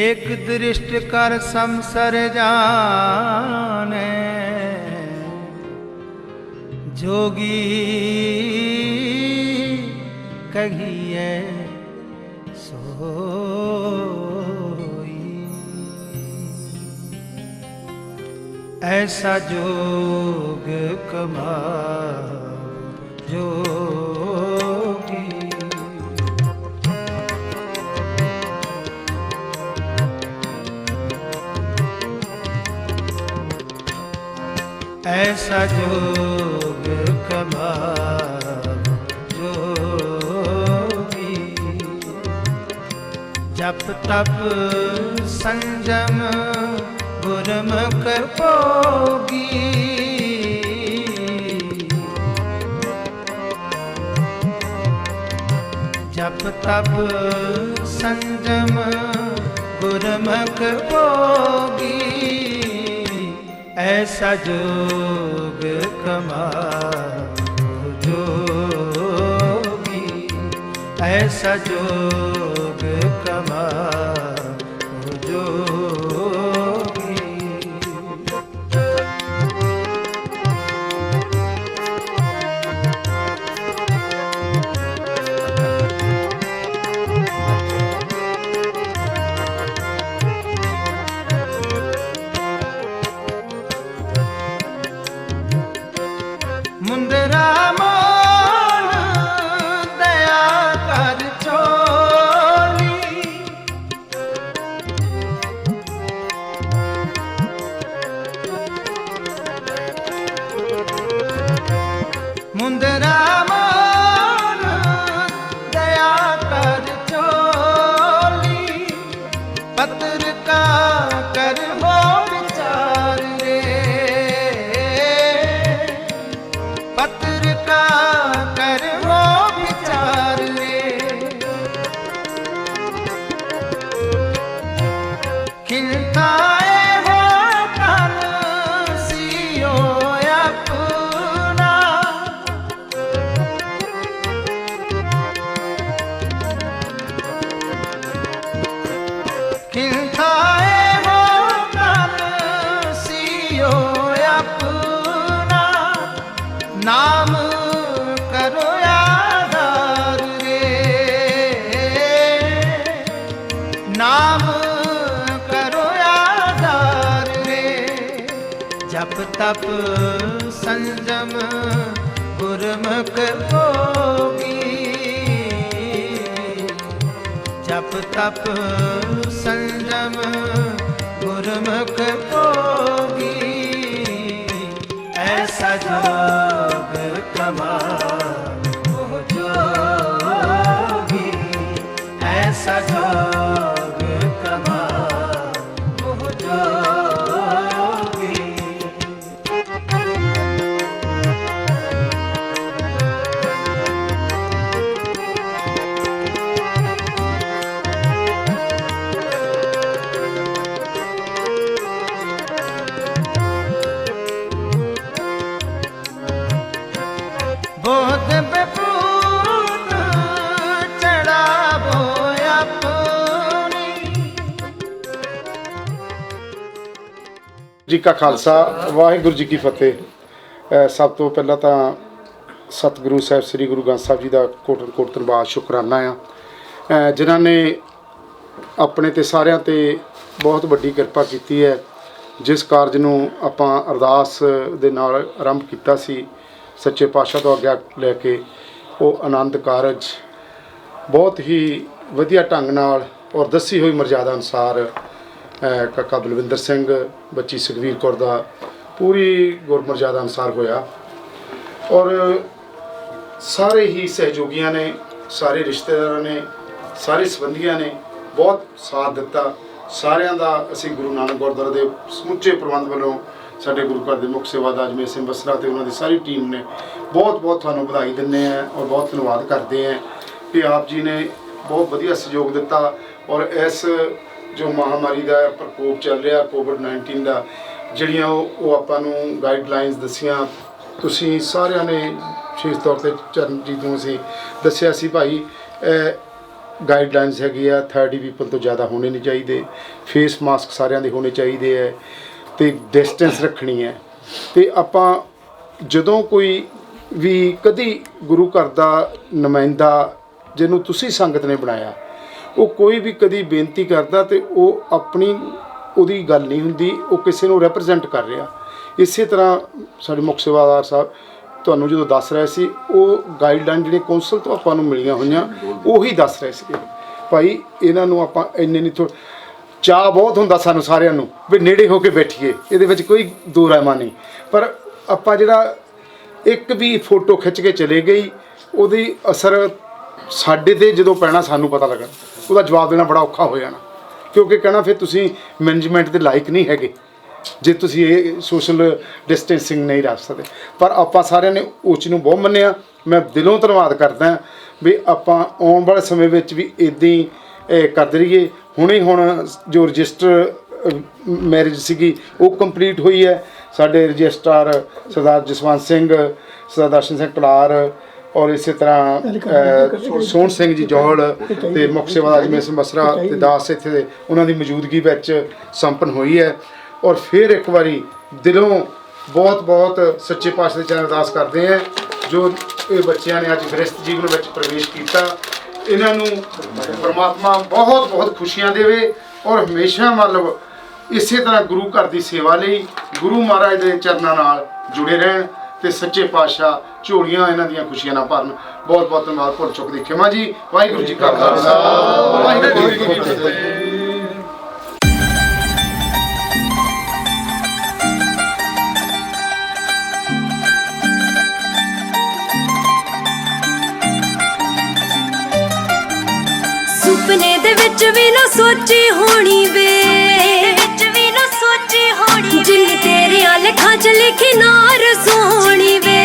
एक दृष्ट कर संसर जाने जोगी कहिए सोई। ऐसा जोग कमाओ जोगी ऐसा जोग कमाओ जोगी जप तप संजम गुरमुख पोगी। जप तप संजम गुरमुख पोगी। ऐसा जोग कमाओ जोगी ऐसा जोग कमाओ जोगी। लियो अपना, नाम करो आधार रे, नाम करो आधार रे। जप तप संजम गुरमुख भोगी, जप तप संजम गुरमुख भोगी। ऐसा जोग कमाओ जोगी, ऐसा जोग कमाओ जोगी। बोध बेपूत चढ़ावो अपनी। ਜੀ ਕਾ ਖਾਲਸਾ ਵਾਹਿਗੁਰੂ ਜੀ ਕੀ ਫਤਿਹ। ਸਭ ਤੋਂ ਪਹਿਲਾਂ ਤਾਂ ਸਤਿਗੁਰੂ ਸਾਹਿਬ ਸ੍ਰੀ ਗੁਰੂ ਗ੍ਰੰਥ ਸਾਹਿਬ ਜੀ ਦਾ ਕੋਟਨ ਕੋਟ ਧੰਨਵਾਦ ਸ਼ੁਕਰਾਨਾ ਆ, ਜਿਨ੍ਹਾਂ ਨੇ ਆਪਣੇ ਤੇ ਸਾਰਿਆਂ ਤੇ ਬਹੁਤ ਵੱਡੀ ਕਿਰਪਾ ਕੀਤੀ ਹੈ। ਜਿਸ ਕਾਰਜ ਨੂੰ ਆਪਾਂ ਅਰਦਾਸ ਦੇ ਨਾਲ ਆਰੰਭ ਕੀਤਾ ਸੀ ਸੱਚੇ ਪਾਤਸ਼ਾਹ ਤੋਂ ਆਗਿਆ ਲੈ ਕੇ, ਉਹ ਆਨੰਦ ਕਾਰਜ ਬਹੁਤ ਹੀ ਵਧੀਆ ਢੰਗ ਨਾਲ ਔਰ ਦੱਸੀ ਹੋਈ ਮਰਜ਼ਾਦਾ ਅਨੁਸਾਰ ਕਾਕਾ ਬਲਵਿੰਦਰ ਸਿੰਘ, ਬੱਚੀ ਸੁਖਵੀਰ ਕੌਰ ਦਾ ਪੂਰੀ ਗੁਰਮਰਜ਼ਾਦਾ ਅਨੁਸਾਰ ਹੋਇਆ। ਔਰ ਸਾਰੇ ਹੀ ਸਹਿਯੋਗੀਆਂ ਨੇ, ਸਾਰੇ ਰਿਸ਼ਤੇਦਾਰਾਂ ਨੇ, ਸਾਰੇ ਸੰਬੰਧੀਆਂ ਨੇ ਬਹੁਤ ਸਾਥ ਦਿੱਤਾ। ਸਾਰਿਆਂ ਦਾ ਅਸੀਂ ਗੁਰੂ ਨਾਨਕ ਗੁਰਦੁਆਰਾ ਦੇ ਸਮੁੱਚੇ ਪ੍ਰਬੰਧ ਵੱਲੋਂ, ਸਾਡੇ ਗੁਰੂ ਘਰ ਦੇ ਮੁੱਖ ਸੇਵਾਦਾਰ ਅਜਮੇਰ ਸਿੰਘ ਬਸਰਾ ਤੇ ਉਹਨਾਂ ਦੀ ਸਾਰੀ ਟੀਮ ਨੇ ਬਹੁਤ ਬਹੁਤ ਤੁਹਾਨੂੰ ਵਧਾਈ ਦਿੰਦੇ ਹਾਂ ਔਰ ਬਹੁਤ ਧੰਨਵਾਦ ਕਰਦੇ ਹਾਂ ਕਿ ਆਪ ਜੀ ਨੇ ਬਹੁਤ ਵਧੀਆ ਸਹਿਯੋਗ ਦਿੱਤਾ। ਔਰ ਇਸ ਜੋ ਮਹਾਮਾਰੀ ਦਾ ਪ੍ਰਕੋਪ ਚੱਲ ਰਿਹਾ ਕੋਵਿਡ-19 ਦਾ, ਜਿਹੜੀਆਂ ਉਹ ਆਪਾਂ ਨੂੰ ਗਾਈਡਲਾਈਨਸ ਦੱਸੀਆਂ, ਤੁਸੀਂ ਸਾਰਿਆਂ ਨੇ ਵਿਸ਼ੇਸ਼ ਤੌਰ ਤੇ ਚਰਨਜੀਤ ਨੂੰ ਅਸੀਂ ਦੱਸਿਆ ਸੀ ਭਾਈ ਗਾਈਡਲਾਈਨਸ ਹੈਗੀ ਆ 30 ਪੀਪਲ ਤੋਂ ਜ਼ਿਆਦਾ ਹੋਣੇ ਨਹੀਂ ਚਾਹੀਦੇ, ਫੇਸ ਮਾਸਕ ਸਾਰਿਆਂ ਦੇ ਹੋਣੇ ਚਾਹੀਦੇ ਹੈ ਤੇ ਡਿਸਟੈਂਸ ਰੱਖਣੀ ਹੈ। ਤੇ ਆਪਾਂ ਜਦੋਂ ਕੋਈ ਵੀ ਕਦੀ ਗੁਰੂ ਘਰ ਦਾ ਨੁਮਾਇੰਦਾ ਜਿਹਨੂੰ ਤੁਸੀਂ ਸੰਗਤ ਨੇ ਬਣਾਇਆ, ਉਹ ਕੋਈ ਵੀ ਕਦੀ ਬੇਨਤੀ ਕਰਦਾ ਤੇ ਉਹ ਆਪਣੀ ਉਹਦੀ ਗੱਲ ਨਹੀਂ ਹੁੰਦੀ, ਉਹ ਕਿਸੇ ਨੂੰ ਰੈਪਰੈਜ਼ੈਂਟ ਕਰ ਰਿਹਾ। ਇਸੇ ਤਰ੍ਹਾਂ ਸਾਡੇ ਮੁੱਖ ਸੇਵਾਦਾਰ ਸਾਹਿਬ ਤੁਹਾਨੂੰ ਜਦੋਂ ਦੱਸ ਰਹੇ ਸੀ, ਉਹ ਗਾਈਡਲਾਈਨ ਜਿਹੜੇ ਕੌਂਸਲ ਤੋਂ ਆਪਾਂ ਨੂੰ ਮਿਲੀਆਂ ਹੋਈਆਂ ਉਹੀ ਦੱਸ ਰਹੇ ਸੀ ਭਾਈ ਇਹਨਾਂ ਨੂੰ ਆਪਾਂ ਇੰਨੇ ਨਹੀਂ ਚਾਅ ਬਹੁਤ ਹੁੰਦਾ ਸਾਨੂੰ ਸਾਰਿਆਂ ਨੂੰ ਵੀ ਨੇੜੇ ਹੋ ਕੇ ਬੈਠੀਏ, ਇਹਦੇ ਵਿੱਚ ਕੋਈ ਦੋ ਰਾਇਮਾ ਨਹੀਂ। ਪਰ ਆਪਾਂ ਜਿਹੜਾ ਇੱਕ ਵੀ ਫੋਟੋ ਖਿੱਚ ਕੇ ਚਲੇ ਗਈ, ਉਹਦੀ ਅਸਰ ਸਾਡੇ ਤੇ ਜਦੋਂ ਪੈਣਾ ਸਾਨੂੰ ਪਤਾ ਲੱਗਣਾ, ਉਹਦਾ ਜਵਾਬ ਦੇਣਾ ਬੜਾ ਔਖਾ ਹੋ ਜਾਣਾ। ਕਿਉਂਕਿ ਕਹਿਣਾ ਫਿਰ ਤੁਸੀਂ ਮੈਨੇਜਮੈਂਟ ਦੇ ਲਾਇਕ ਨਹੀਂ ਹੈਗੇ ਜੇ ਤੁਸੀਂ ਇਹ ਸੋਸ਼ਲ ਡਿਸਟੈਂਸਿੰਗ ਨਹੀਂ ਰੱਖ ਸਕਦੇ। ਪਰ ਆਪਾਂ ਸਾਰਿਆਂ ਨੇ ਉਸ ਚੀਜ਼ ਨੂੰ ਬਹੁਤ ਮੰਨਿਆ। ਮੈਂ ਦਿਲੋਂ ਧੰਨਵਾਦ ਕਰਦਾ ਵੀ ਆਪਾਂ ਆਉਣ ਵਾਲੇ ਸਮੇਂ ਵਿੱਚ ਵੀ ਇੱਦਾਂ ਹੀ ਕਰਦੇ ਰਹੀਏ। ਹੁਣ ਜੋ ਰਜਿਸਟਰ ਮੈਰਿਜ ਸੀਗੀ ਉਹ ਕੰਪਲੀਟ ਹੋਈ ਹੈ। ਸਾਡੇ ਰਜਿਸਟਰਾਰ ਸਰਦਾਰ ਜਸਵੰਤ ਸਿੰਘ, ਸਰਦਾਰ ਦਰਸ਼ਨ ਸਿੰਘ ਕਲਾਰ ਔਰ ਇਸੇ ਤਰ੍ਹਾਂ ਸੋਹਣ ਸਿੰਘ ਜੀ ਜੌਹਲ ਤੇ ਮੁੱਖ ਸੇਵਾਦਾਰ ਅਜਮੇਰ ਸਿੰਘ ਬਸਰਾ ਤੇ ਦਾਸ ਇੱਥੇ ਦੇ ਉਹਨਾਂ ਦੀ ਮੌਜੂਦਗੀ ਵਿੱਚ ਸੰਪੰਨ ਹੋਈ ਹੈ। ਔਰ ਫਿਰ ਇੱਕ ਵਾਰੀ ਦਿਲੋਂ ਬਹੁਤ ਬਹੁਤ ਸੱਚੇ ਪਾਤਸ਼ਾਹ ਦੇ ਚਰਨ ਅਰਦਾਸ ਕਰਦੇ ਹਾਂ ਜੋ ਇਹ ਬੱਚਿਆਂ ਨੇ ਅੱਜ ਗ੍ਰਸਤ ਜੀਵਨ ਵਿੱਚ ਪ੍ਰਵੇਸ਼ ਕੀਤਾ, ਇਹਨਾਂ ਨੂੰ ਪਰਮਾਤਮਾ ਬਹੁਤ ਬਹੁਤ ਖੁਸ਼ੀਆਂ ਦੇਵੇ ਔਰ ਹਮੇਸ਼ਾ ਮਤਲਬ ਇਸੇ ਤਰ੍ਹਾਂ ਗੁਰੂ ਘਰ ਦੀ ਸੇਵਾ ਲਈ ਗੁਰੂ ਮਹਾਰਾਜ ਦੇ ਚਰਨਾਂ ਨਾਲ ਜੁੜੇ ਰਹਿਣ ਤੇ ਸੱਚੇ ਪਾਤਸ਼ਾਹ ਝੋਲੀਆਂ ਇਹਨਾਂ ਦੀਆਂ ਖੁਸ਼ੀਆਂ ਨਾਲ ਭਰਨ। ਬਹੁਤ ਬਹੁਤ ਧੰਨਵਾਦ। ਭੁੱਲ ਚੁੱਕ ਦੀ ਖਿਮਾ ਜੀ। ਵਾਹਿਗੁਰੂ ਜੀ ਕਾ ਖਾਲਸਾ, ਵਾਹਿਗੁਰੂ ਜੀ ਕੀ ਫਤਿਹ। ਸੁਪਨੇ ਦੇ ਵਿੱਚ ਵੀ ਨਾ ਸੋਚੀ ਹੋਣੀ ਵੇ, ਵਿੱਚ ਵੀ ਨਾ ਸੋਚੀ ਹੋਣੀ, ਜਿੰਨੀ ਤੇਰੀਆਂ ਲਿਖਾਂ 'ਚ ਲਿਖੀ ਨਾਰ ਸੋਹਣੀ ਵੇ,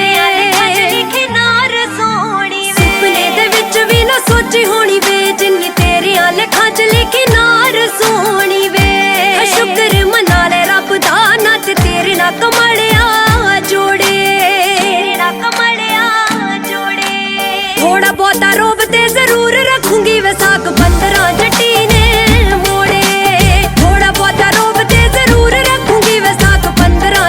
ਲਿਖੀ ਨਾਰ ਸੋਹਣੀ ਵੇ। ਸੁਪਨੇ ਦੇ ਵਿੱਚ ਵੀ ਨਾ ਸੋਚੀ ਹੋਣੀ ਵੇ, ਜਿੰਨੀ ਤੇਰੀਆਂ ਲਿਖਾਂ 'ਚ ਲਿਖੀ ਨਾਰ ਸੋਹਣੀ ਵੇ। ਸ਼ੁਕਰ ਮਨਾ ਲੈ ਰੱਬ ਦਾ ਨੱਤ ਤੇਰੇ ਨਾਲ ਕਮਲਿਆ ਜੋੜੇ, ਤੇਰੇ ਨਾਲ ਕਮਲਿਆ ਜੋੜੇ। ਥੋੜਾ ਬਹੁਤਾ ਰੋਬ ਤੇ ਜ਼ਰੂਰ ਰੱਖੂੰਗੀ ਵੇ ਸਾਕ 15 ਜੱਟੀ ਨੇ ਮੋੜੇ, ਥੋੜਾ ਬਹੁਤਾ ਰੋਬ ਤੇ ਜ਼ਰੂਰ ਰੱਖੂੰਗੀ ਵੇ ਸਾਕ 15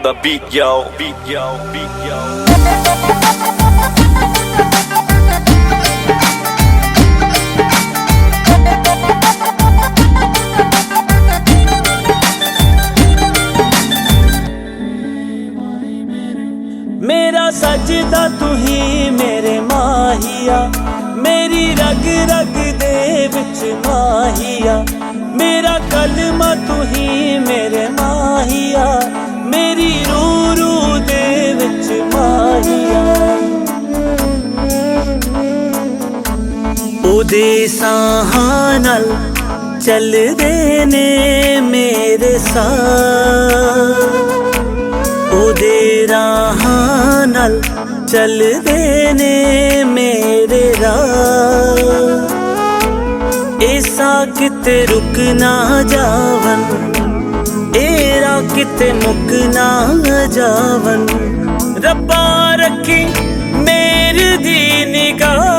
on the beat, yo. Beat, yo. Beat, yo. मेरा सजदा तू ही मेरे माहिया, मेरी रग रग दे विच माहिया, मेरा कलमा तू ही मेरे माहिया, मेरी रू रू दे विच माहिया। ओदे साहां नाल चलदे ने मेरे साथ, ओदे राहां नाल चलदे ने मेरे राह, ऐसा किते रुक ना जावन, एरा किते मुक ना जावन, रब्बा रखी मेरी दी निगाह।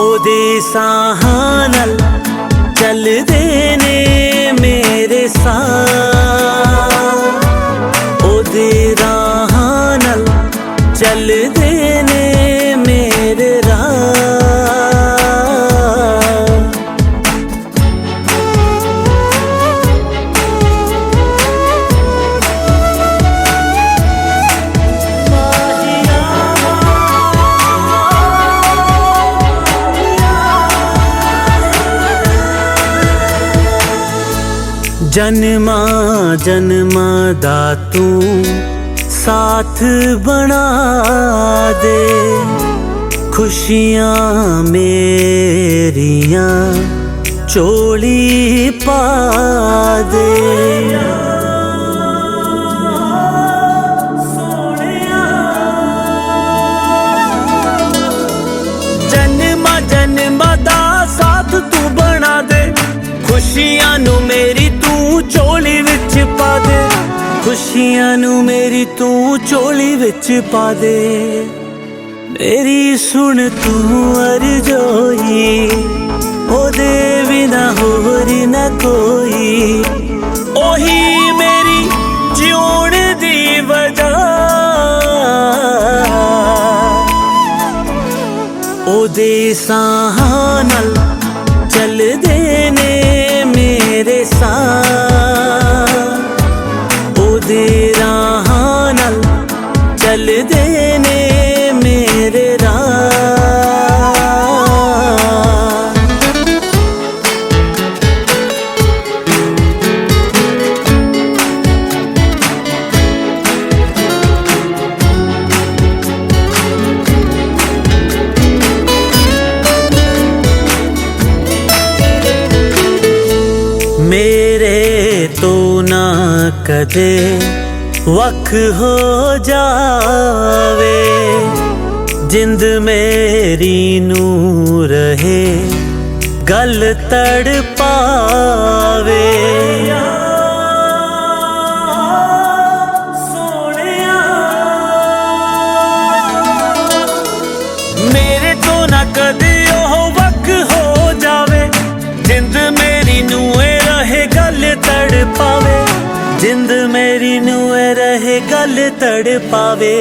ओदे साहां नाल चलदे ने मेरे साथ, ओदे राहां नाल चलदे ने मेरे राह। जन्मा जन्मा दा तू साथ बना दे, खुशियाँ मेरियां चोली पा दे। जन्मा जन्मा दा साथ तू बना दे, खुशियां नू मेरी तू चोली विच पा दे, खुशियां नू मेरी तू चोली विच पा दे। मेरी सुन तू अर्जोई, ओदे बिना होर न कोई, ओही मेरी जीण दी वजह। ओदे साहां नाल चलदे ने मेरे साथ, ओदे राहां नाल चलदे ने मेरे राह। मेरे तो ना कदे वख हो जावे, जिंद मेरी नू रहे गल तड़ पावे। मेरे तो ना कदे ओह वख हो जावे, जिंद मेरी नू रहे गल तड़ पावे, जिंद मेरी नू रहे गल तड़ पावे।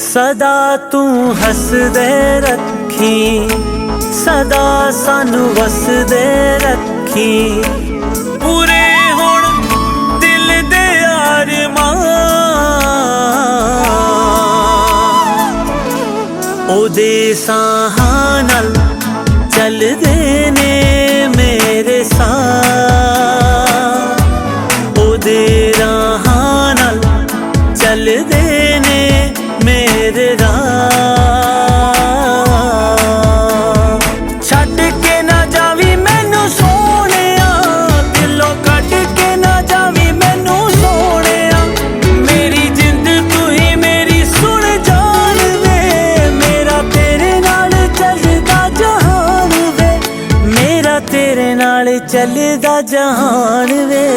सदा तू हसदे रखी, सदा सानू वसदे रखी, पूरे हुण दिल दे अरमान। ओदे साहां नाल चलदे ने मेरे साथ, ओदे राहां नाल चलदे ने मेरे राह। छड्ड के ना जावी मैनू सोहणिया, दिलों कढ के ना जावी मैनू सोहणिया, मेरी जिंद तू ही मेरी सुन जान वे, मेरा तेरे नाल चलदा जहान वे, मेरा तेरे नाल चलदा जहान वे।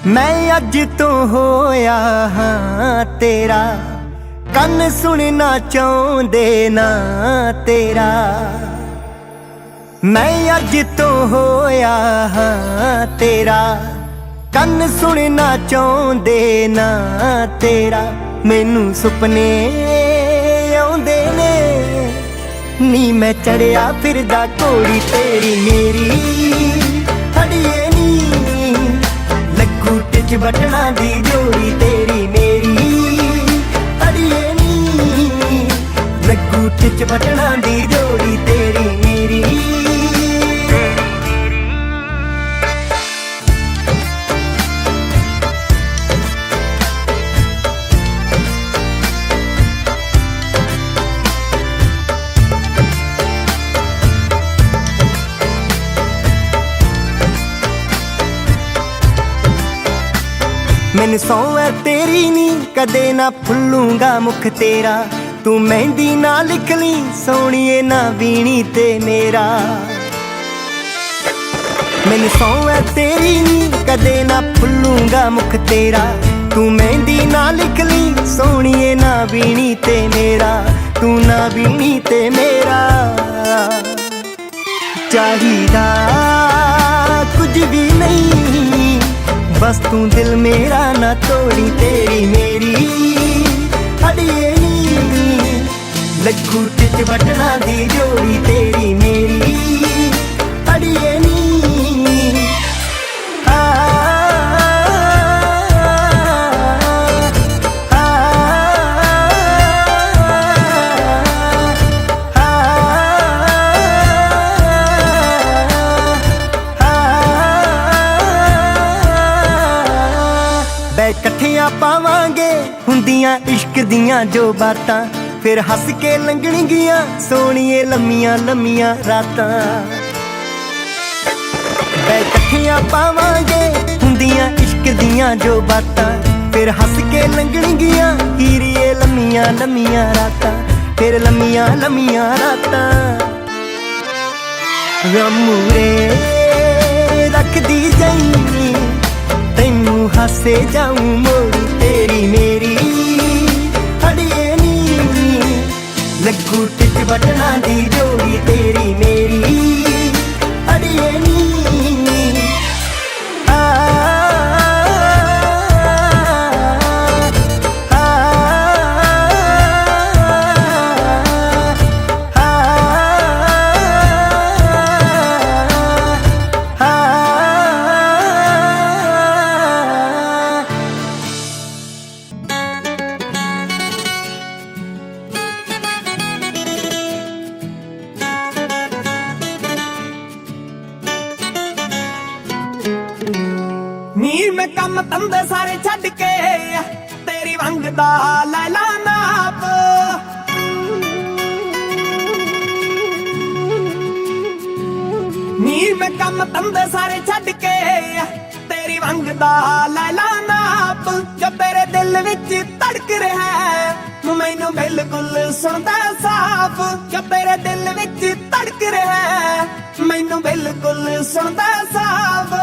मैं अज तो होया हाँ तेरा, ਕੰਨ ਸੁਣਨਾ ਚਾਹੁੰਦੇ ਨਾ ਤੇਰਾ। ਮੈਂ ਅੱਜ ਤੋਂ ਹੋਇਆ ਹਾਂ ਤੇਰਾ, ਕੰਨ ਸੁਣਨਾ ਚਾਹੁੰਦੇ ਨਾ ਤੇਰਾ। ਮੈਨੂੰ ਸੁਪਨੇ ਆਉਂਦੇ ਨੇ ਨੀ ਮੈਂ ਚੜਿਆ ਫਿਰਦਾ ਘੋੜੀ ਤੇਰੀ ਮੇਰੀ। ਹੜੀਏ ਨੀ ਲੱਗੂ ਟਿਚ ਬਟਣਾ ਦੀ ਜੋੜੀ ਤੇਰੀ ਮੇਰੀ। ਅੜੀਏ ਨੀ ਲੱਗੂ ਟਿਚ ਬਟਣਾ ਦੀ ਜੋੜੀ ਤੇਰੀ ਮੇਰੀ। ਮੈਨੂੰ ਸਹੁੰ ਹੈ ਤੇਰੀ ਨੀ ਕਦੇ ਨਾ ਭੁੱਲੂੰਗਾ ਮੁਖ ਤੇਰਾ। ਤੂੰ ਮਹਿੰਦੀ ਨਾ ਲਿਖ ਲਈ ਸੋਹਣੀਏ ਨਾ ਵੀਣੀ ਤੇ ਮੇਰਾ। ਮੈਨੂੰ ਸਹੁੰ ਹੈ ਤੇਰੀ ਨੀ ਕਦੇ ਨਾ ਭੁੱਲੂੰਗਾ ਮੁਖ ਤੇਰਾ। ਤੂੰ ਮਹਿੰਦੀ ਨਾ ਲਿਖ ਲਈ ਸੋਹਣੀਏ ਨਾ ਵੀਣੀ ਤੇ ਮੇਰਾ। ਤੂੰ ਨਾ ਵੀਣੀ ਤੇ ਮੇਰਾ। ਚਾਹੀਦਾ ਕੁਝ ਵੀ ਨਹੀਂ बस तू दिल मेरा ना तोड़ी तेरी मेरी। अड़िए नी लगू टिच बटना दी जोड़ी तेरी मेरी। अड़िए नी आ, आ, ਇਕੱਠਿਆਂ ਪਾਵਾਂਗੇ ਹੁੰਦੀਆਂ ਇਸ਼ਕ ਦੀਆਂ ਜੋ ਬਾਤਾਂ। ਫਿਰ ਹੱਸ ਕੇ ਲੰਘਣਗੀਆਂ ਸੋਹਣੀਏ ਲੰਮੀਆਂ ਲੰਮੀਆਂ ਰਾਤਾਂ। ਇਕੱਠਿਆਂ ਪਾਵਾਂਗੇ ਹੁੰਦੀਆਂ ਇਸ਼ਕ ਦੀਆਂ ਜੋ ਬਾਤਾਂ। ਫਿਰ ਹੱਸ ਕੇ ਲੰਘਣਗੀਆਂ ਹੀਰੀਏ ਲੰਮੀਆਂ ਲੰਮੀਆਂ ਰਾਤਾਂ। ਫਿਰ ਲੰਮੀਆਂ ਲੰਮੀਆਂ ਰਾਤਾਂ। ਮੂਰੇ ਰੱਖਦੀ ਜਾਈਂ ਤੈਨੂੰ ਹਾਸੇ ਜਾਊਂ ਮੋੜੀ ਤੇਰੀ ਮੇਰੀ। ਅੜੀਏ ਨੀ ਲੱਗੂ ਟਿਚ ਬਟਣਾ ਦੀ ਜੋੜੀ ਤੇਰੀ ਮੇਰੀ। ਅੜੀਏ ਨੀ ਆ, ਆ, ਨੀਰ ਮੈਂ ਕੰਮ ਧੰਦੇ ਸਾਰੇ ਛੱਡ ਕੇ ਤੇਰੀ ਵੰਗ ਦਾ ਲੈ ਲਾ ਨਾਪ। ਨੀਰ ਮੈਂ ਕੰਮ ਧੰਦੇ ਸਾਰੇ ਛੱਡ ਕੇ ਤੇਰੀ ਵੰਗ ਦਾ ਲੈ ਲਾ ਨਾਪ। ਜੋ ਤੇਰੇ ਦਿਲ ਵਿੱਚ ਧੜਕ ਰਿਹਾ ਮੈਨੂੰ ਬਿਲਕੁਲ ਸੁਣਦਾ ਸਾਫ਼। ਜੋ ਤੇਰੇ ਦਿਲ ਵਿੱਚ ਧੜਕ ਰਿਹਾ ਮੈਨੂੰ ਬਿਲਕੁਲ ਸੁਣਦਾ ਸਾਫ਼।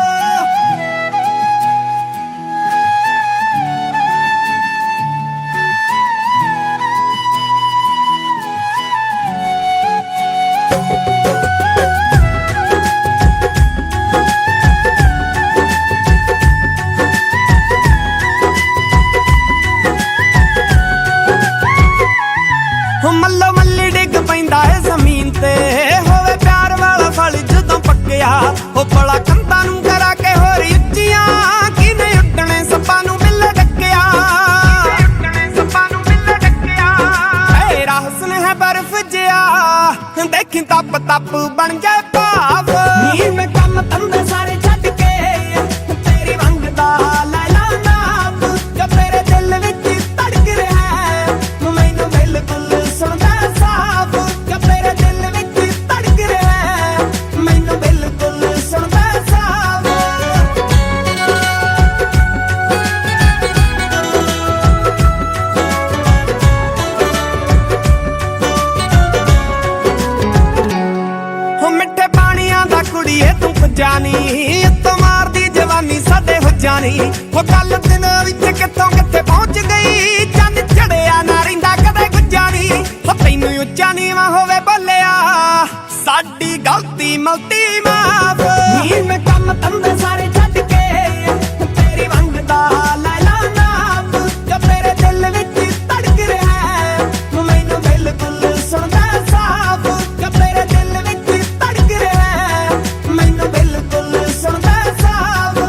ਮੱਲੋ ਮੱਲੀ ਡਿੱਗ ਪੈਂਦਾ ਏ ਜ਼ਮੀਨ ਤੇ ਹੋਵੇ ਪਿਆਰ ਵਾਲਾ ਫਲ ਜਦੋਂ ਪੱਕਿਆ। ਉਹ ਬੜਾ ਕੰਧਾਂ ਨੂੰ ਕਰਾ ਕੇ ਹੋਰ ਉੱਚੀਆਂ ਕਿਨੇ ਉੱਡਣੇ ਸੱਪਾਂ ਨੂੰ ਮਿਲ ਡੱਕਿਆ। ਤੇਰਾ ਹੁਸਨ ਹੈ ਬਰਫ਼ ਜਿਹਾ ਦੇਖੀ ਤਪ ਤਪ ਬਣ ਜਾਏ ਭਾਵ। ਨੀ ਮੈਂ ਕੰਮ ਧੰਦੇ ਸਾਰੇ ਛੱਡ ਕੇ ਤੇਰੀ ਵੰਗ ਦਾ ਲੈ ਲਾ ਨਾਪ। ਜੋ ਤੇਰੇ ਦਿਲ ਵਿੱਚ ਧੜਕ ਰਿਹਾ ਮੈਨੂੰ ਬਿਲਕੁਲ ਸੁਣਦਾ ਸਾਫ਼। ਜੋ ਤੇਰੇ ਦਿਲ ਵਿੱਚ ਧੜਕ ਰਿਹਾ ਮੈਨੂੰ ਬਿਲਕੁਲ ਸੁਣਦਾ ਸਾਫ਼। ਹੋ ਮਿੱਠੇ ਪਾਣੀਆਂ ਦਾ ਕੁੜੀਏ ਤੂੰ ਜਾਨੀ ਉੱਤੋਂ ਮਾਰਦੀ ਜਵਾਨੀ ਸਾਡੇ ਵੱਜਾ ਨਹੀਂ ਉਹ ਕੱਲ ਦਿਨ ਵਿੱਚ ਕਿੱਥੋਂ ਕਿੱਥੇ ਪਹੁੰਚ ਗਈ ਚੰਨ ਚੜਿਆ ਨਾ ਰਹਿੰਦਾ ਕਦੇ ਗੁੱਜਾ ਨਹੀਂ ਉਹ ਤੈਨੂੰ ਉੱਚਾ ਨੀਵਾਂ ਹੋਵੇ ਬੋਲਿਆ ਸਾਡੀ ਗਲਤੀ ਮਲਤੀ ਮਾਫ ਨੀ ਮੈਂ ਕੰਮ ਧੰਦੇ ਸਾਰੇ ਛੱਡ ਕੇ ਤੇਰੀ ਮੰਗਦਾ ਲੈਲਾ ਨਾਮ ਜੋ ਤੇਰੇ ਦਿਲ ਵਿੱਚ ਧੜਕ ਰਿਹਾ ਮੈਨੂੰ ਬਿਲਕੁਲ ਸੁਣਦਾ ਸਾਫ ਜੋ ਤੇਰੇ ਦਿਲ ਵਿੱਚ ਧੜਕ ਰਿਹਾ ਮੈਨੂੰ ਬਿਲਕੁਲ ਸੁਣਦਾ ਸਾਫ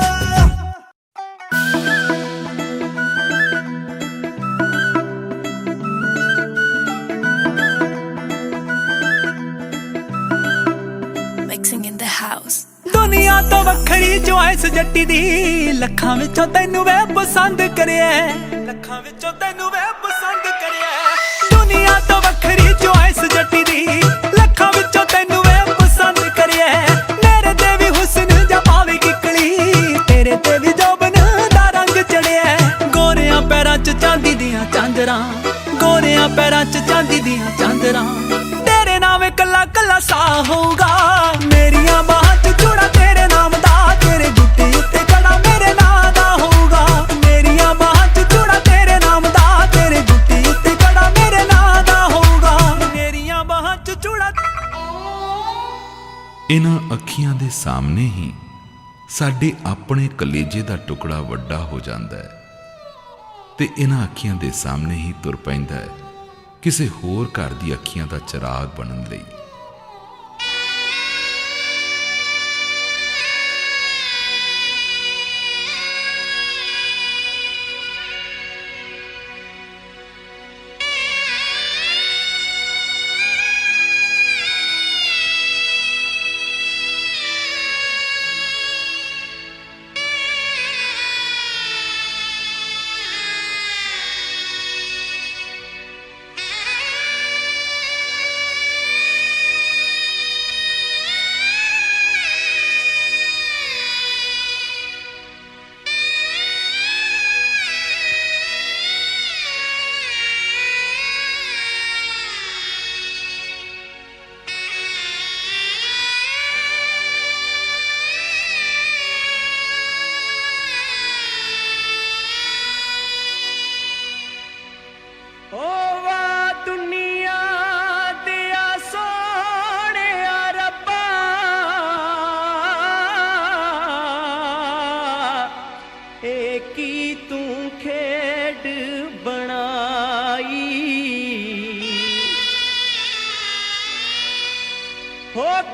Mixing in the house. ਦੁਨੀਆ ਤੋਂ ਵੱਖਰੀ ਚੋਇਸ ਜੱਟੀ ਦੀ ਲੱਖਾਂ ਵਿੱਚੋਂ ਤੈਨੂੰ ਵੇ ਪਸੰਦ ਕਰਿਆ ਲੱਖਾਂ ਵਿੱਚੋਂ ਤੈਨੂੰ ਵੇ ਪਸੰਦ ਕਰਿਆ ਦੁਨੀਆ ਤੋਂ ਵੱਖਰੀ ਚੋਇਸ ਜੱਟੀ ਦੀ ਲੱਖਾਂ ਵਿੱਚੋਂ ਤੈਨੂੰ ਵੇ ਪਸੰਦ ਕਰਿਆ ਮੇਰੇ ਤੇ ਵੀ ਹੁਸਨ ਜਾਂ ਪਾਵੇ ਕਿਕਲੀ ਤੇਰੇ ਤੇ ਵੀ ਜੋਬਨ ਦਾ ਰੰਗ ਚੜਿਆ ਗੋਰਿਆਂ ਪੈਰਾਂ 'ਚ ਚਾਂਦੀ ਦੀਆਂ ਚਾਂਦਰਾਂ ਗੋਰਿਆਂ ਪੈਰਾਂ 'ਚ ਚਾਂਦੀ ਦੀਆਂ ਚਾਂਦਰਾਂ ਤੇਰੇ ਨਾਮ ਕੱਲਾ ਕੱਲਾ ਸਾਹ ਹੋਊਗਾ ਮੇਰੀਆਂ ਬਾਹਾਂ 'ਚ ਚੂੜਾ ਤੇਰੇ ਨਾਮ ਦਾ ਤੇਰੇ ਗੁੱਟੇ ਉੱਤੇ ਕੜਾ ਮੇਰੇ ਨਾਂ ਦਾ ਹੋਊਗਾ ਮੇਰੀਆਂ ਬਾਹਾਂ 'ਚ ਚੂੜਾ ਤੇਰੇ ਨਾਮ ਦਾ ਤੇਰੇ ਗੁੱਟੇ ਉੱਤੇ ਕੜਾ ਮੇਰੇ ਨਾਂ ਦਾ ਹੋਊਗਾ ਮੇਰੀਆਂ ਬਾਹਾਂ 'ਚ ਚੂੜਾ ਇਹਨਾਂ ਅੱਖੀਆਂ ਦੇ ਸਾਹਮਣੇ ਹੀ ਸਾਡੇ ਆਪਣੇ ਕਲੇਜੇ ਦਾ ਟੁਕੜਾ ਵੱਡਾ ਹੋ ਜਾਂਦਾ ਹੈ ਤੇ ਇਹਨਾਂ ਅੱਖੀਆਂ ਦੇ ਸਾਹਮਣੇ ਹੀ ਤੁਰ ਪੈਂਦਾ ਹੈ ਕਿਸੇ ਹੋਰ ਘਰ ਦੀ ਅੱਖੀਆਂ ਦਾ ਚਿਰਾਗ ਬਣਨ ਲਈ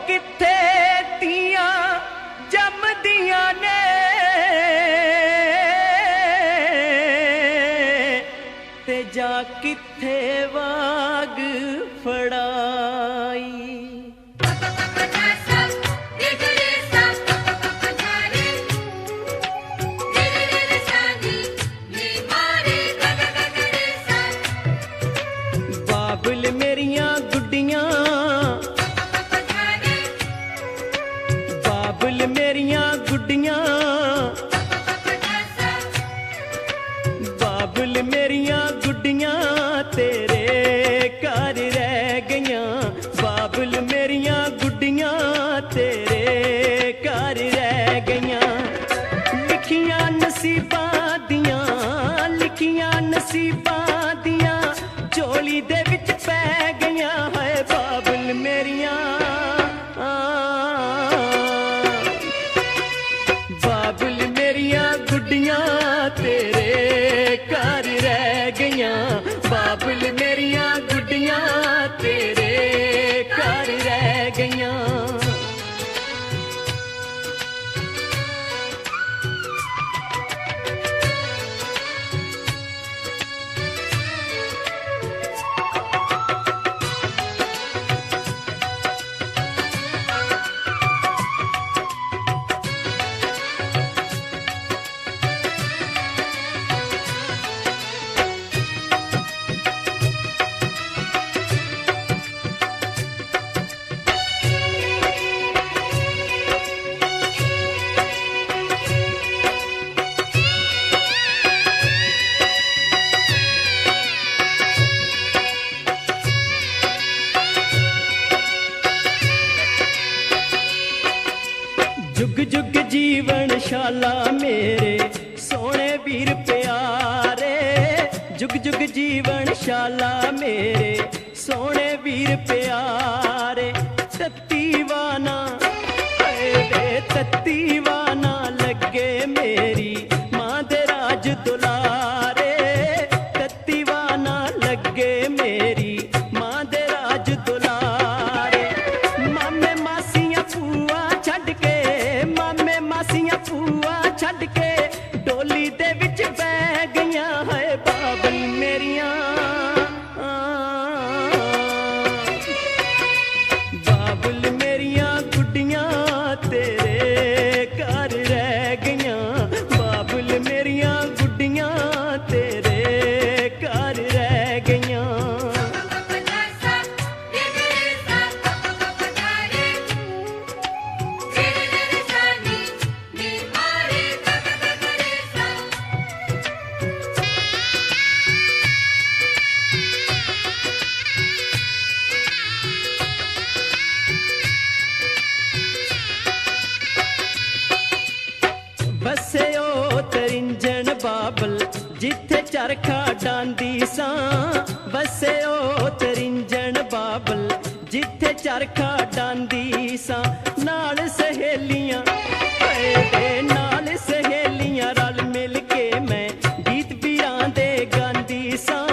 किथे तियां जमदियां ने ते जा किथे वाग फड़ाई बाबुल मेरियां गुड्डियां बाबुल मेरियां गुड्डियां बाबुल मेरियां गुड्डियां तेरे जुग जुग जीवन शाला मेरे सोने वीर प्यारे, जुग जुग जीवन शाला मेरे सोने वीर प्यारे। तत्तीवाना तत्तीवाना लगे मेरी माँ दे राज दुलारे, तत्तीवाना लगे मेरी माँ दे राज दुलारे। मामे मासियां फूआ छड़ के, मामे मासियां फूआ छड़ के डोली दे विच बह गईयां है बाबल मेरियां, बाबल मेरियां गुड्डियां तेरे घर रह गईयां, बाबल मेरियां गुड्डियां तेरे घर रह गईयां। बसे ओ तरिंजन बाबल जिथे चरखा डांदी सां, बसे ओ तरिंजन बाबल जिथे चरखा डांदी सां। नाल सहेलियां नाल सहेलियां रल मिल के मैं गीत बीरां दे गांदी सां,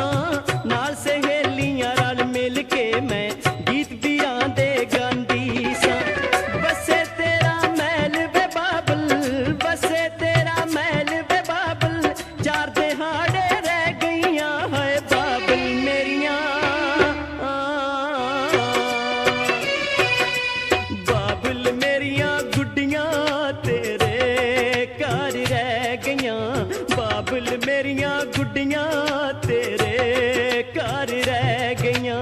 नाल सहेलियां रल मिल के मैं गीत बीरां दे गांदी सां। बसे तेरा महल वे बाबल, बसे तेरा महल वे बाबल, चार दिहाड़े रह गईयां है बाबल मेरियां, बाबल मेरियां गुड्डियां तेरे घर रह गईयां, बाबल मेरियां गुड्डियां तेरे घर रह गईयां।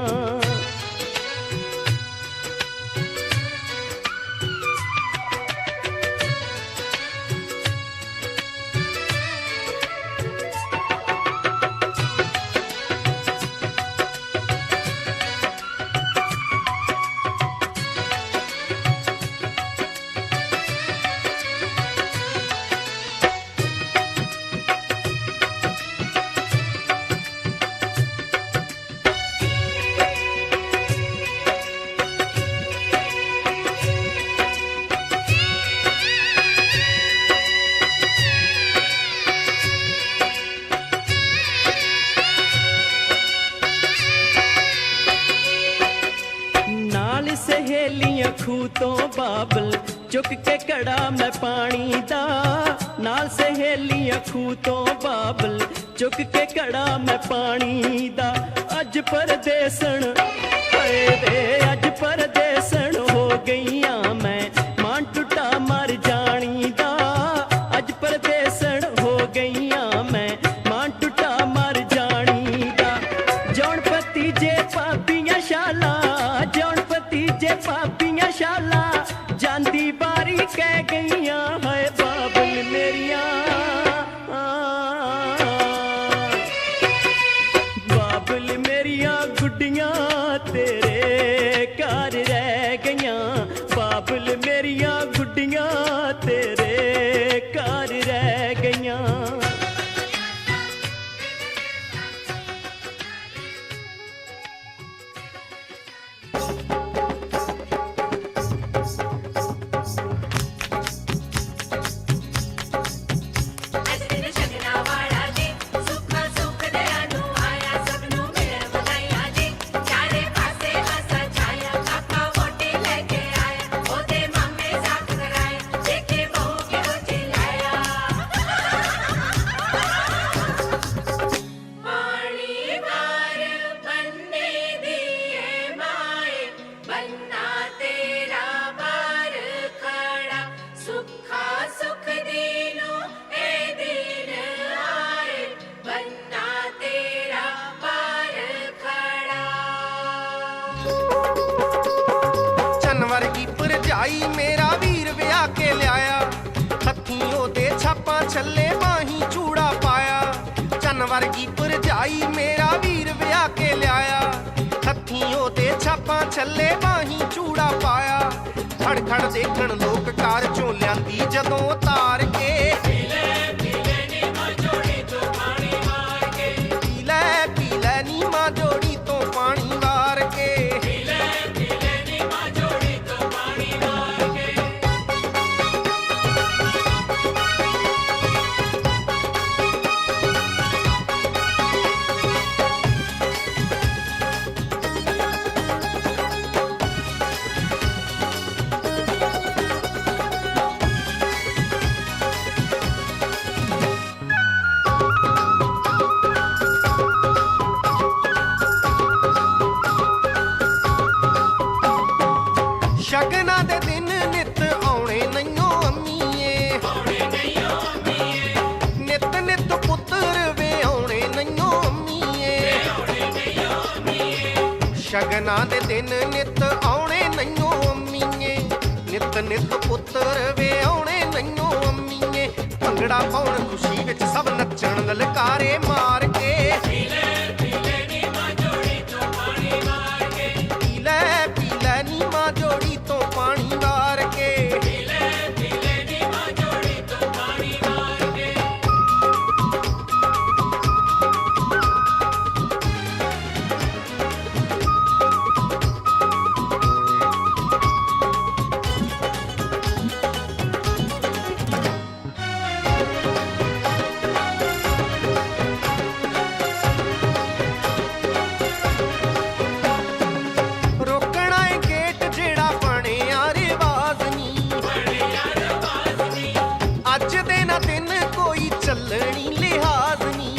नाल सहेलियां खूह तो बाबल चुक के कड़ा मैं पानी दा, नाल सहेलियां खूह तो बाबल चुक के कड़ा मैं पानी दा। अज परदेसन अज परदेसन हो गईयां मैं मान टुटा मर जानी दा, अज परदेसन हो गईयां मैं मान टुटा मर जानी दा। जौनपति जे पापियां शाला, जौनपति जे पापियां शाला जांदी बारी कह गईयां है बाबल मेरियां, बाबल मेरियां गुड्डियां तेरे घर रह गईयां, बाबल मेरियां गुड्डियां तेरे घर रह गईयां। ਵਰਗੀ ਭਰਜਾਈ ਮੇਰਾ ਵੀਰ ਵਿਆਹ ਕੇ ਲਿਆਇਆ, ਹੱਥੀਂ ਉਹਦੇ ਛਾਪਾਂ ਛੱਲੇ ਬਾਹੀਂ ਚੂੜਾ ਪਾਇਆ। ਚੰਨ ਵਰਗੀ ਭਰਜਾਈ ਮੇਰਾ ਵੀਰ ਵਿਆਹ ਕੇ ਲਿਆਇਆ, ਹੱਥੀਂ ਉਹਦੇ ਛਾਪਾਂ ਛੱਲੇ ਬਾਹੀਂ ਚੂੜਾ ਪਾਇਆ। खड़ खड़ देखण लोक कार चों लियांदी जदों उतार के पी ले नीमा जोड़ी तो पानी वार के पी ले नीमा जोड़ी तो पानी वार के पी ले नीमा जोड़ी तो पानी वार के शगना दे दिन नित आउणे नईओ अम्मीए नित नित पुत्तर वे आउणे नईओ अम्मीए शगना दे दिन नित आउणे नईओ अम्मीए नित नित पुत्तर वे आउणे नईओ अम्मीए भंगड़ा पाउण खुशी विच सब नच्चण ललकारे मार के पीले नीमा जोड़ी तो पानी वार के पीले नीमा जोड़ी तो पानी वार के पीले नीमा जोड़ी तो पानी वार के रोकना है गेट जेड़ा बनिया रिवाज नी अज दे ना दिन कोई चलनी लिहाज नी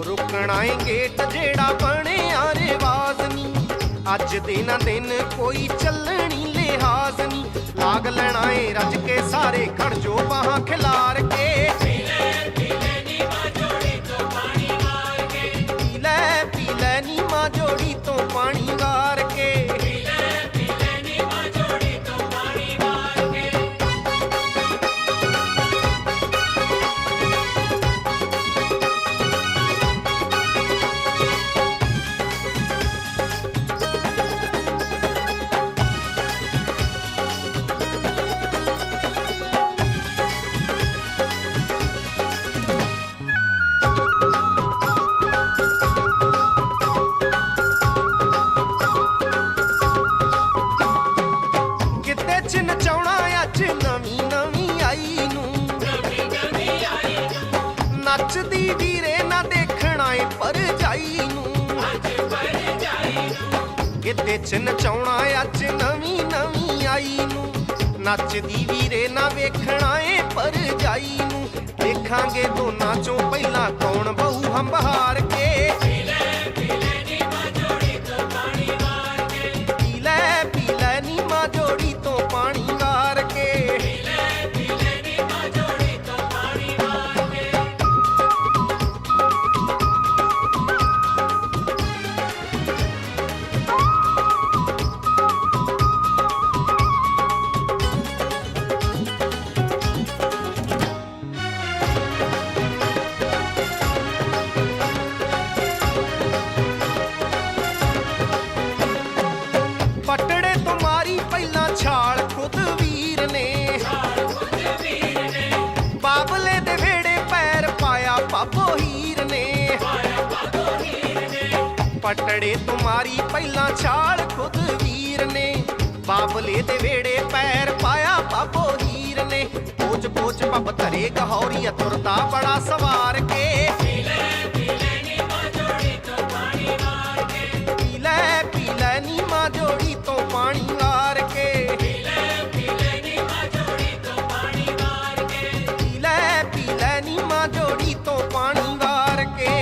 रोकना है गेट जेड़ा बनिया रिवाज नी अज दे ना दिन कोई चलनी लिहाज नी लाग लेना है रज के सारे खड़ जो बाहां खिलार के पीले नीमा जोड़ी तो पानी वार के पीले नीमा जोड़ी तो पानी वार के पीले नीमा जोड़ी तो पानी वार के किते च नचाउणा अज नवीं नवीं आई नूं नचदी वीरे ना देखना ए पर जाई नूं किते च नचाउणा अज नवीं नवीं आई नूं नचदी वीरे ना वेखना ए पर जाई नूं देखांगे दोनां चों पहिला कौन बहु हम बहार के पीले नीमा जोड़ी तो पानी वार के पीले नीमा जोड़ी तो पानी वार के पीले नीमा जोड़ी तो पानी वार के पटड़े तो मारी पहला छाल खुद वीर ने बाबले दे वेड़े पैर पाया बाबो हीर ने पटड़े तो मारी पहला छाल खुद वीर ने बाबले दे वेड़े पैर पाया बाबो हीर ने पोच पोच पब तरे गहौरिया तुरता बड़ा सवार के पीले नीमा जोड़ी तो पानी वार के पीले नीमा जोड़ी तो पानी वार के पीले नीमा जोड़ी तो पानी वार के पीले नीमा जोड़ी तो पानी वार के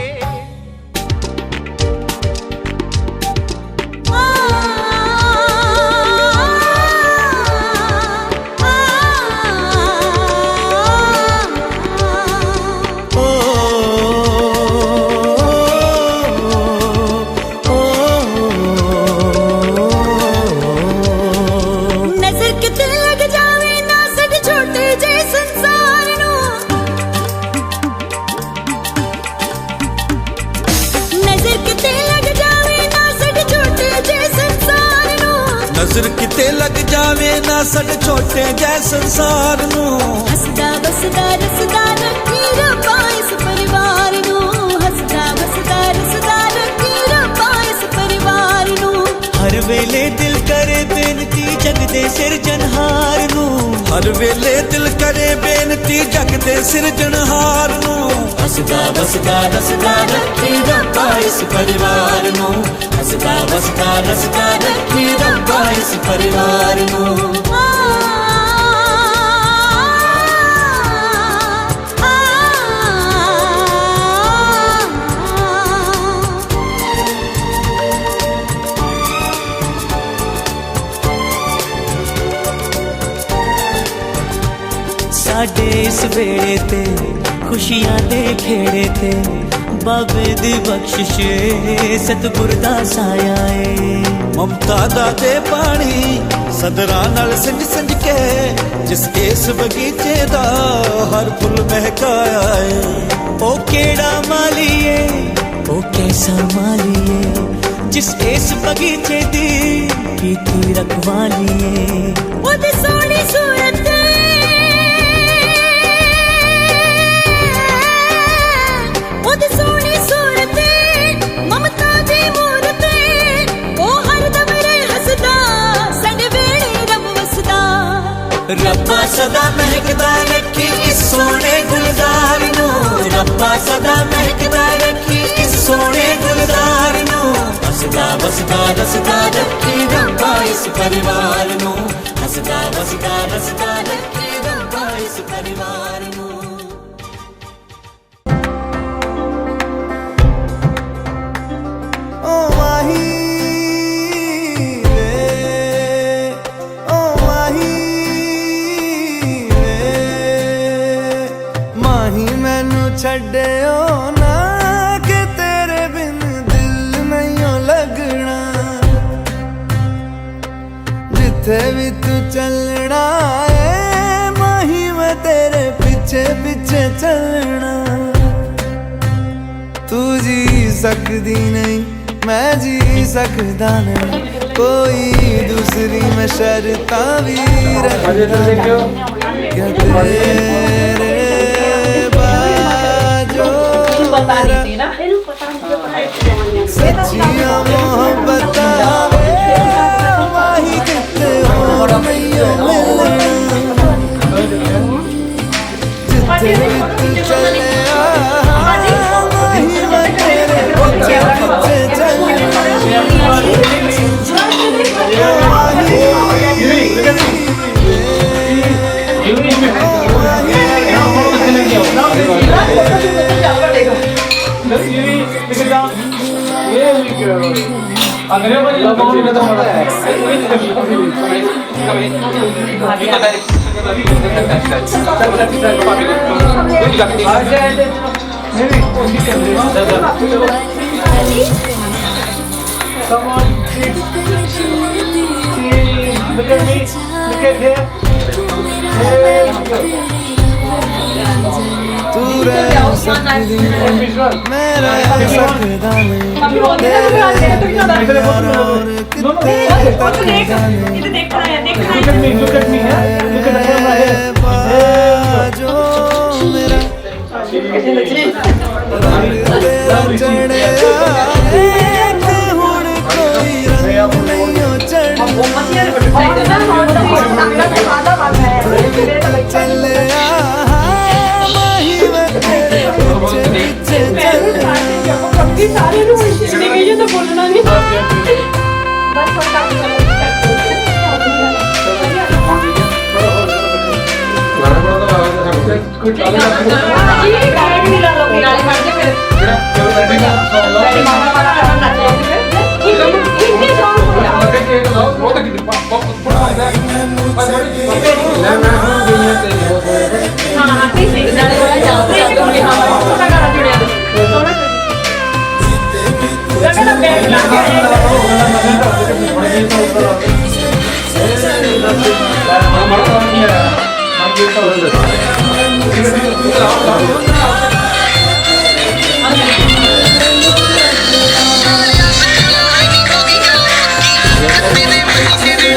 ओ ਨਜ਼ਰ ਕਿਤੇ ਲੱਗ ਜਾਵੇ ਨਾ ਸਾਡੇ ਛੋਟੇ ਜੈ ਸੰਸਾਰ ਨੂੰ ਹੱਸਦਾ ਵਸਦਾ ਰਸਦਾ ਰੱਖੀ ਰੱਬਾ ਇਸ ਪਰਿਵਾਰ ਨੂੰ ਹੱਸਦਾ ਵਸਦਾ ਰਸਦਾ ਰੱਖੀ ਰੱਬਾ ਇਸ ਪਰਿਵਾਰ ਨੂੰ ਹਰ ਵੇਲੇ ਦਿਲ ਕਰੇ ਬੇਨਤੀ ਜਗ ਦੇ ਸਿਰਜਣਹਾਰ ਨੂੰ ਹਰ ਵੇਲੇ ਦਿਲ ਕਰੇ ਬੇਨਤੀ ਜਗ ਦੇ ਸਿਰਜਣਹਾਰ ਨੂੰ ਹੱਸਦਾ ਵਸਦਾ ਰਸਦਾ ਰੱਖੀ ਰੱਬਾ ਇਸ ਪਰਿਵਾਰ ਨੂੰ ਹੱਸਦਾ ਵਸਦਾ ਰਸਦਾ ਰੱਖੀ ਰੱਬਾ ਇਸ ਪਰਿਵਾਰ ਨੂੰ ਸਾਡੇ ਇਸ ਵੇਲੇ ਤੇ ਖੁਸ਼ੀਆਂ ਦੇ ਖੇੜੇ ਤੇ ਬਾਬੇ ਦੀ ਬਖਸ਼ਿਸ਼ ਏ ਸਤਿਗੁਰ ਦਾ ਸਾਇਆ ਏ ਮਮਤਾ ਦਾ ਦੇ ਪਾਣੀ ਸਦਰਾਂ ਨਾਲ ਸਿੰਜ ਸਿੰਜ ਕੇ ਜਿਸ ਇਸ ਬਗੀਚੇ ਦਾ ਹਰ ਫੁੱਲ ਮਹਿਕਾਇਆ ਏ ਉਹ ਕਿਹੜਾ ਮਾਲੀ ਏ ਉਹ ਕੈਸਾ ਮਾਲੀ ਏ ਜਿਸ ਇਸ ਬਗੀਚੇ ਦੀ ਕੀਤੀ ਰਖਵਾਲੀ ਏ ਉਹਦੀ ਸੋਹਣੀ ਸੂਰਤ ਉਹਦੀ ਸੋਹਣੀ ਸੂਰਤ ਮਮਤਾ ਦੀ ਮੂਰਤ ਉਹ ਹਰਦਮ ਰਹੇ ਹੱਸਦਾ ਸਾਡੇ ਵੇਲੇ ਰੱਬ ਵਸਦਾ ਰੱਬਾ ਸਦਾ ਮਹਿਕਦਾ ਰੱਖੀ ਇਸ ਸੋਹਣੇ ਗੁਲਜ਼ਾਰ ਨੂੰ ਰੱਬਾ ਸਦਾ ਮਹਿਕਦਾ ਰੱਖੀ ਇਸ ਸੋਹਣੇ ਗੁਲਜ਼ਾਰ ਨੂੰ ਹੱਸਦਾ ਵਸਦਾ ਰਸਦਾ ਰੱਖੀ ਰੱਬਾ ਇਸ ਪਰਿਵਾਰ ਨੂੰ ਹੱਸਦਾ ਵਸਦਾ ਰਸਦਾ ਰੱਖੀ ਰੱਬਾ ਇਸ ਪਰਿਵਾਰ ਨੂੰ ਛੱਡਿਓ ਨਾ ਕਿ ਤੇਰੇ ਬਿਨ ਦਿਲ ਨਹੀਂ ਲੱਗਣਾ ਜਿੱਥੇ ਵੀ ਤੂੰ ਚੱਲਣਾ ਏ ਮਾਹੀ ਮੈਂ ਤੇਰੇ ਪਿੱਛੇ ਪਿੱਛੇ ਚੱਲਣਾ ਤੂੰ ਜੀ ਸਕਦੀ ਨਹੀਂ ਮੈਂ ਜੀ ਸਕਦਾ ਨਹੀਂ ਕੋਈ ਦੂਸਰੀ ਮੈਂ ਸ਼ਰਤਾਂ ਵੀ ਰੱਖਦਾ ਕਿ ਤੇਰੇ ਸੱਚੀਆਂ ਮੁਹੱਬਤਾਂ ਮਾਹੀ ਕਿਤੇ ਹੋਰ ਨਹੀਂ ਮਿਲਣਾ ਜਿੱਥੇ ਵੀ ਤੂੰ ਚੱਲਿਆ ਮਾਹੀ ਮੈਂ ਤੇਰੇ ਪਿੱਛੇ ਪਿੱਛੇ ਚੱਲਣਾ ਤੂੰ ਰਹਿ ਸਕਦੀ ਮੈਂ ਰਹਿ ਸਕਦਾ ਨਹੀਂ ਤੇਰੇ ਯਾਰ ਔਰ ਕਿਤੇ ਤੱਕ ਜਾਣੇ ਬਾਜੋ ਮੇਰਾ ਰੰਗ ਚੜਿਆ ਹੁਣ ਕੋਈ ਰੰਗ ਨਹੀਂ ਚੜ੍ਹਨਾ ਚੱਲਿਆ सारे तो बोलना नहीं Baby,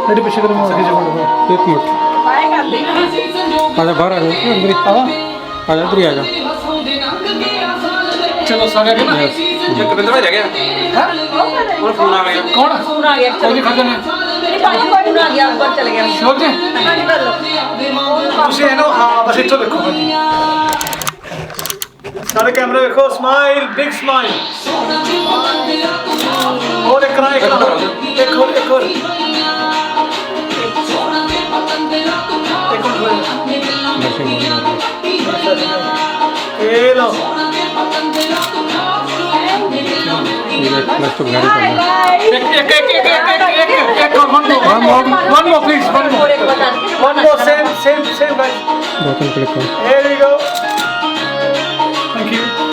मेरे पीछे करो एक मिनट आजा बाहर आ जाओ अंदर आजा इधर आ जा चलो सारे एक बंदा रह गया हां और फोन आ गया कौन फोन आ गया चलो खा जाने फोन आ गया ऊपर चले गया छोड़ दे उसे है ना हां बस इतो देखो सारे कैमरे देखो स्माइल बिग स्माइल और एक और ये लो one more please one more same guys button click on here we go thank you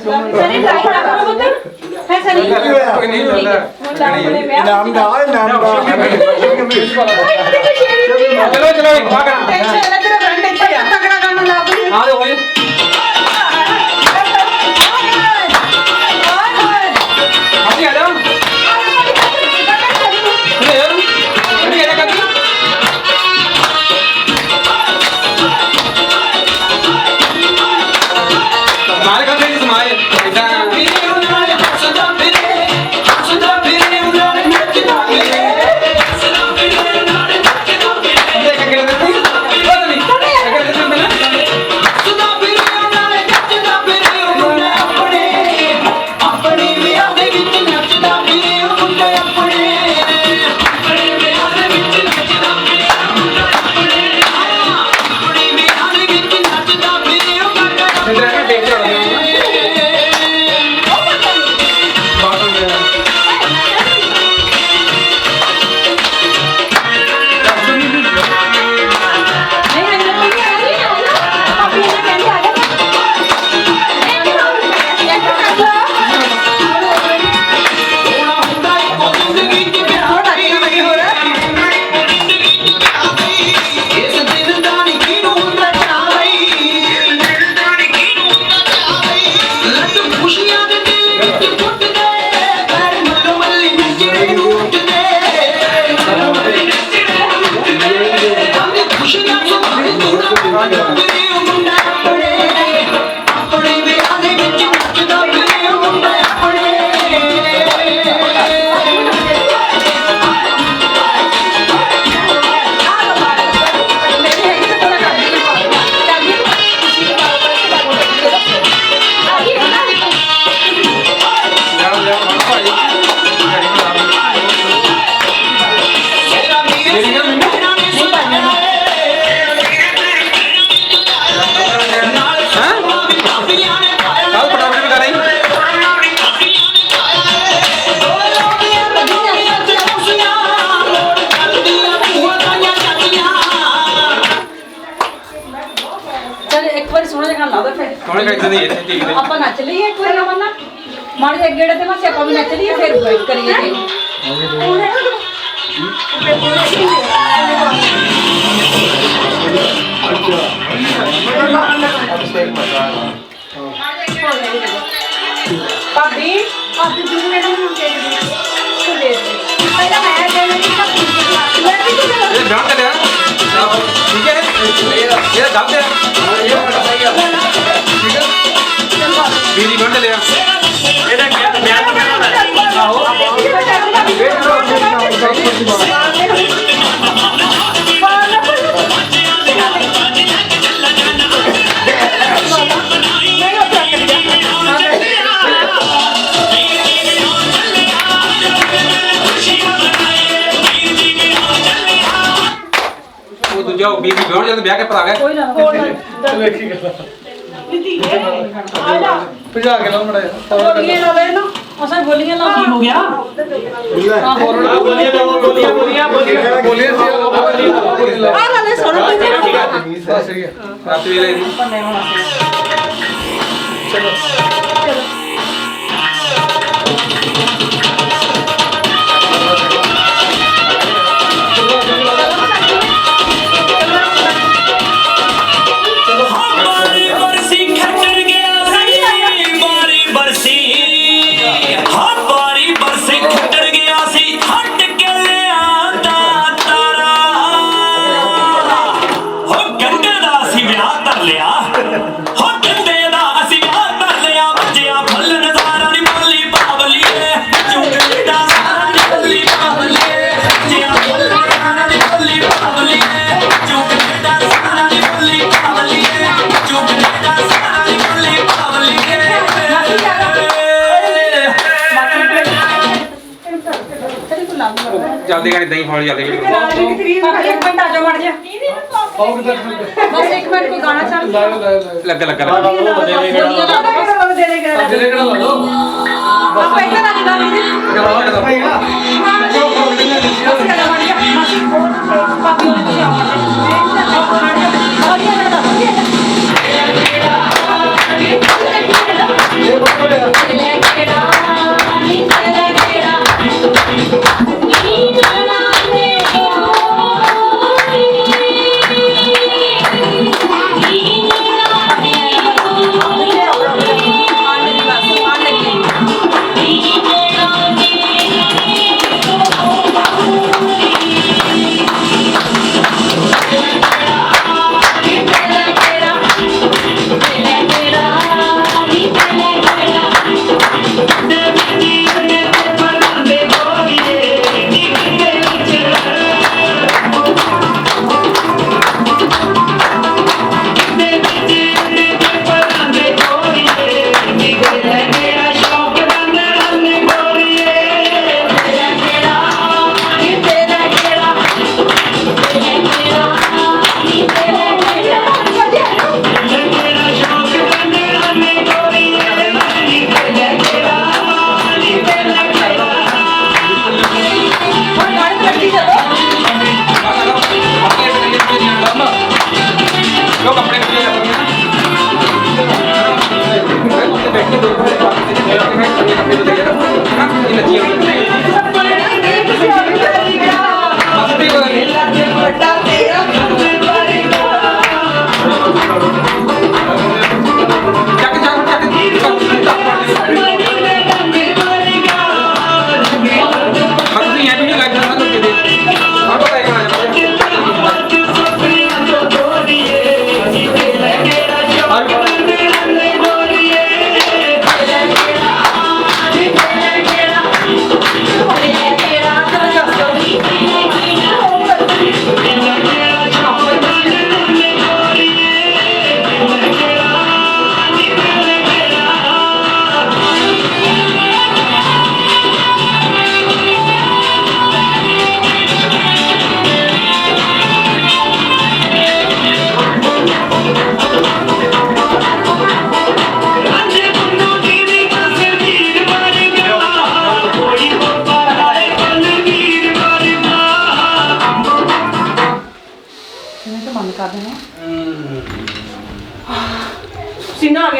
Sunny flight ना करो पुत्र है सनी नहीं होता नाम ना चलो चलो भाग टेंशन है तेरा फ्रेंड अच्छा तगड़ा काम ला हां होए हां आ जाओ ਆਪਾਂ ਨੱਚ ਲਈਏ ਇੱਕ ਵਾਰ ਨਾ ਮਾੜੇ ਜਿਹੇ ਗੇੜੇ ਤੇ ਮਾਸੇ ਆਪਾਂ ਵੀ ਨੱਚ ਲਈਏ ਫਿਰ ਵੇਟ ਕਰੀਏ ਜੀ ਭਾਬੀ ਭਾਬੀ ਜੀ ਨੇ ਮੈਨੂੰ ਕੇਕ ਦੇ ਪਹਿਲਾਂ ਮੈਂ ਦੇ ਲਈ ਭਾਬੀ ਮੈਂ ਵੀ ਇਹ ਡਾਂਟ ਤੇ ਲਿਆ ਠੀਕ ਹੈ ਇਹ ਡਾਂਟ ਤੇ बीरी बंद लिया ਇਹਦਾ ਬਿਆਨ ਤਾਂ ਕਰਨਾ ਆਹੋ ਉਹ ਦੂਜਾ ਬੀਬੀ ਬਿਆਨ ਜਦ ਵਿਆਹ ਕੇ ਭਰਾ ਗਿਆ ਕੋਈ ਨਾ ਵੇਖੀ ਗੱਲ ਭਜਾ ਕੇ ਲਾ ਮੜਾ ਬੋਲੀਆਂ ਲਾਵੇ ਨਾ ਅਸਾਂ ਬੋਲੀਆਂ ਲਾ ਕੀ ਹੋ ਗਿਆ ਬੋਲੀਆਂ ਆ ਨਾਲੇ ਸੁਣ ਸਹੀ ਹੈ ਰਾਤ ਵੇਲੇ ਦੀ ਚਲੋ जल्दी गाड़ी दही फोड़ जल्दी एक मिनट आ जाओ मर जा बस एक मिनट को गाना चल लग लग दे देगा लो आप पैसा ना निकाल लीजिए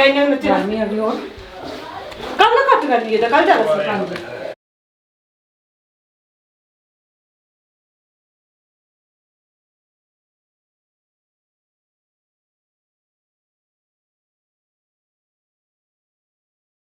ਗਿਆ ਇਹਨਾਂ ਨੱਚਣਾ ਨਹੀਂ ਆ ਗਈ ਹੋਰ ਕੱਲ ਨਾ ਘੱਟ ਕਰ ਲਈਏ ਤਾਂ ਕੱਲ ਜ਼ਿਆਦਾ ਸੀ ਕੰਮ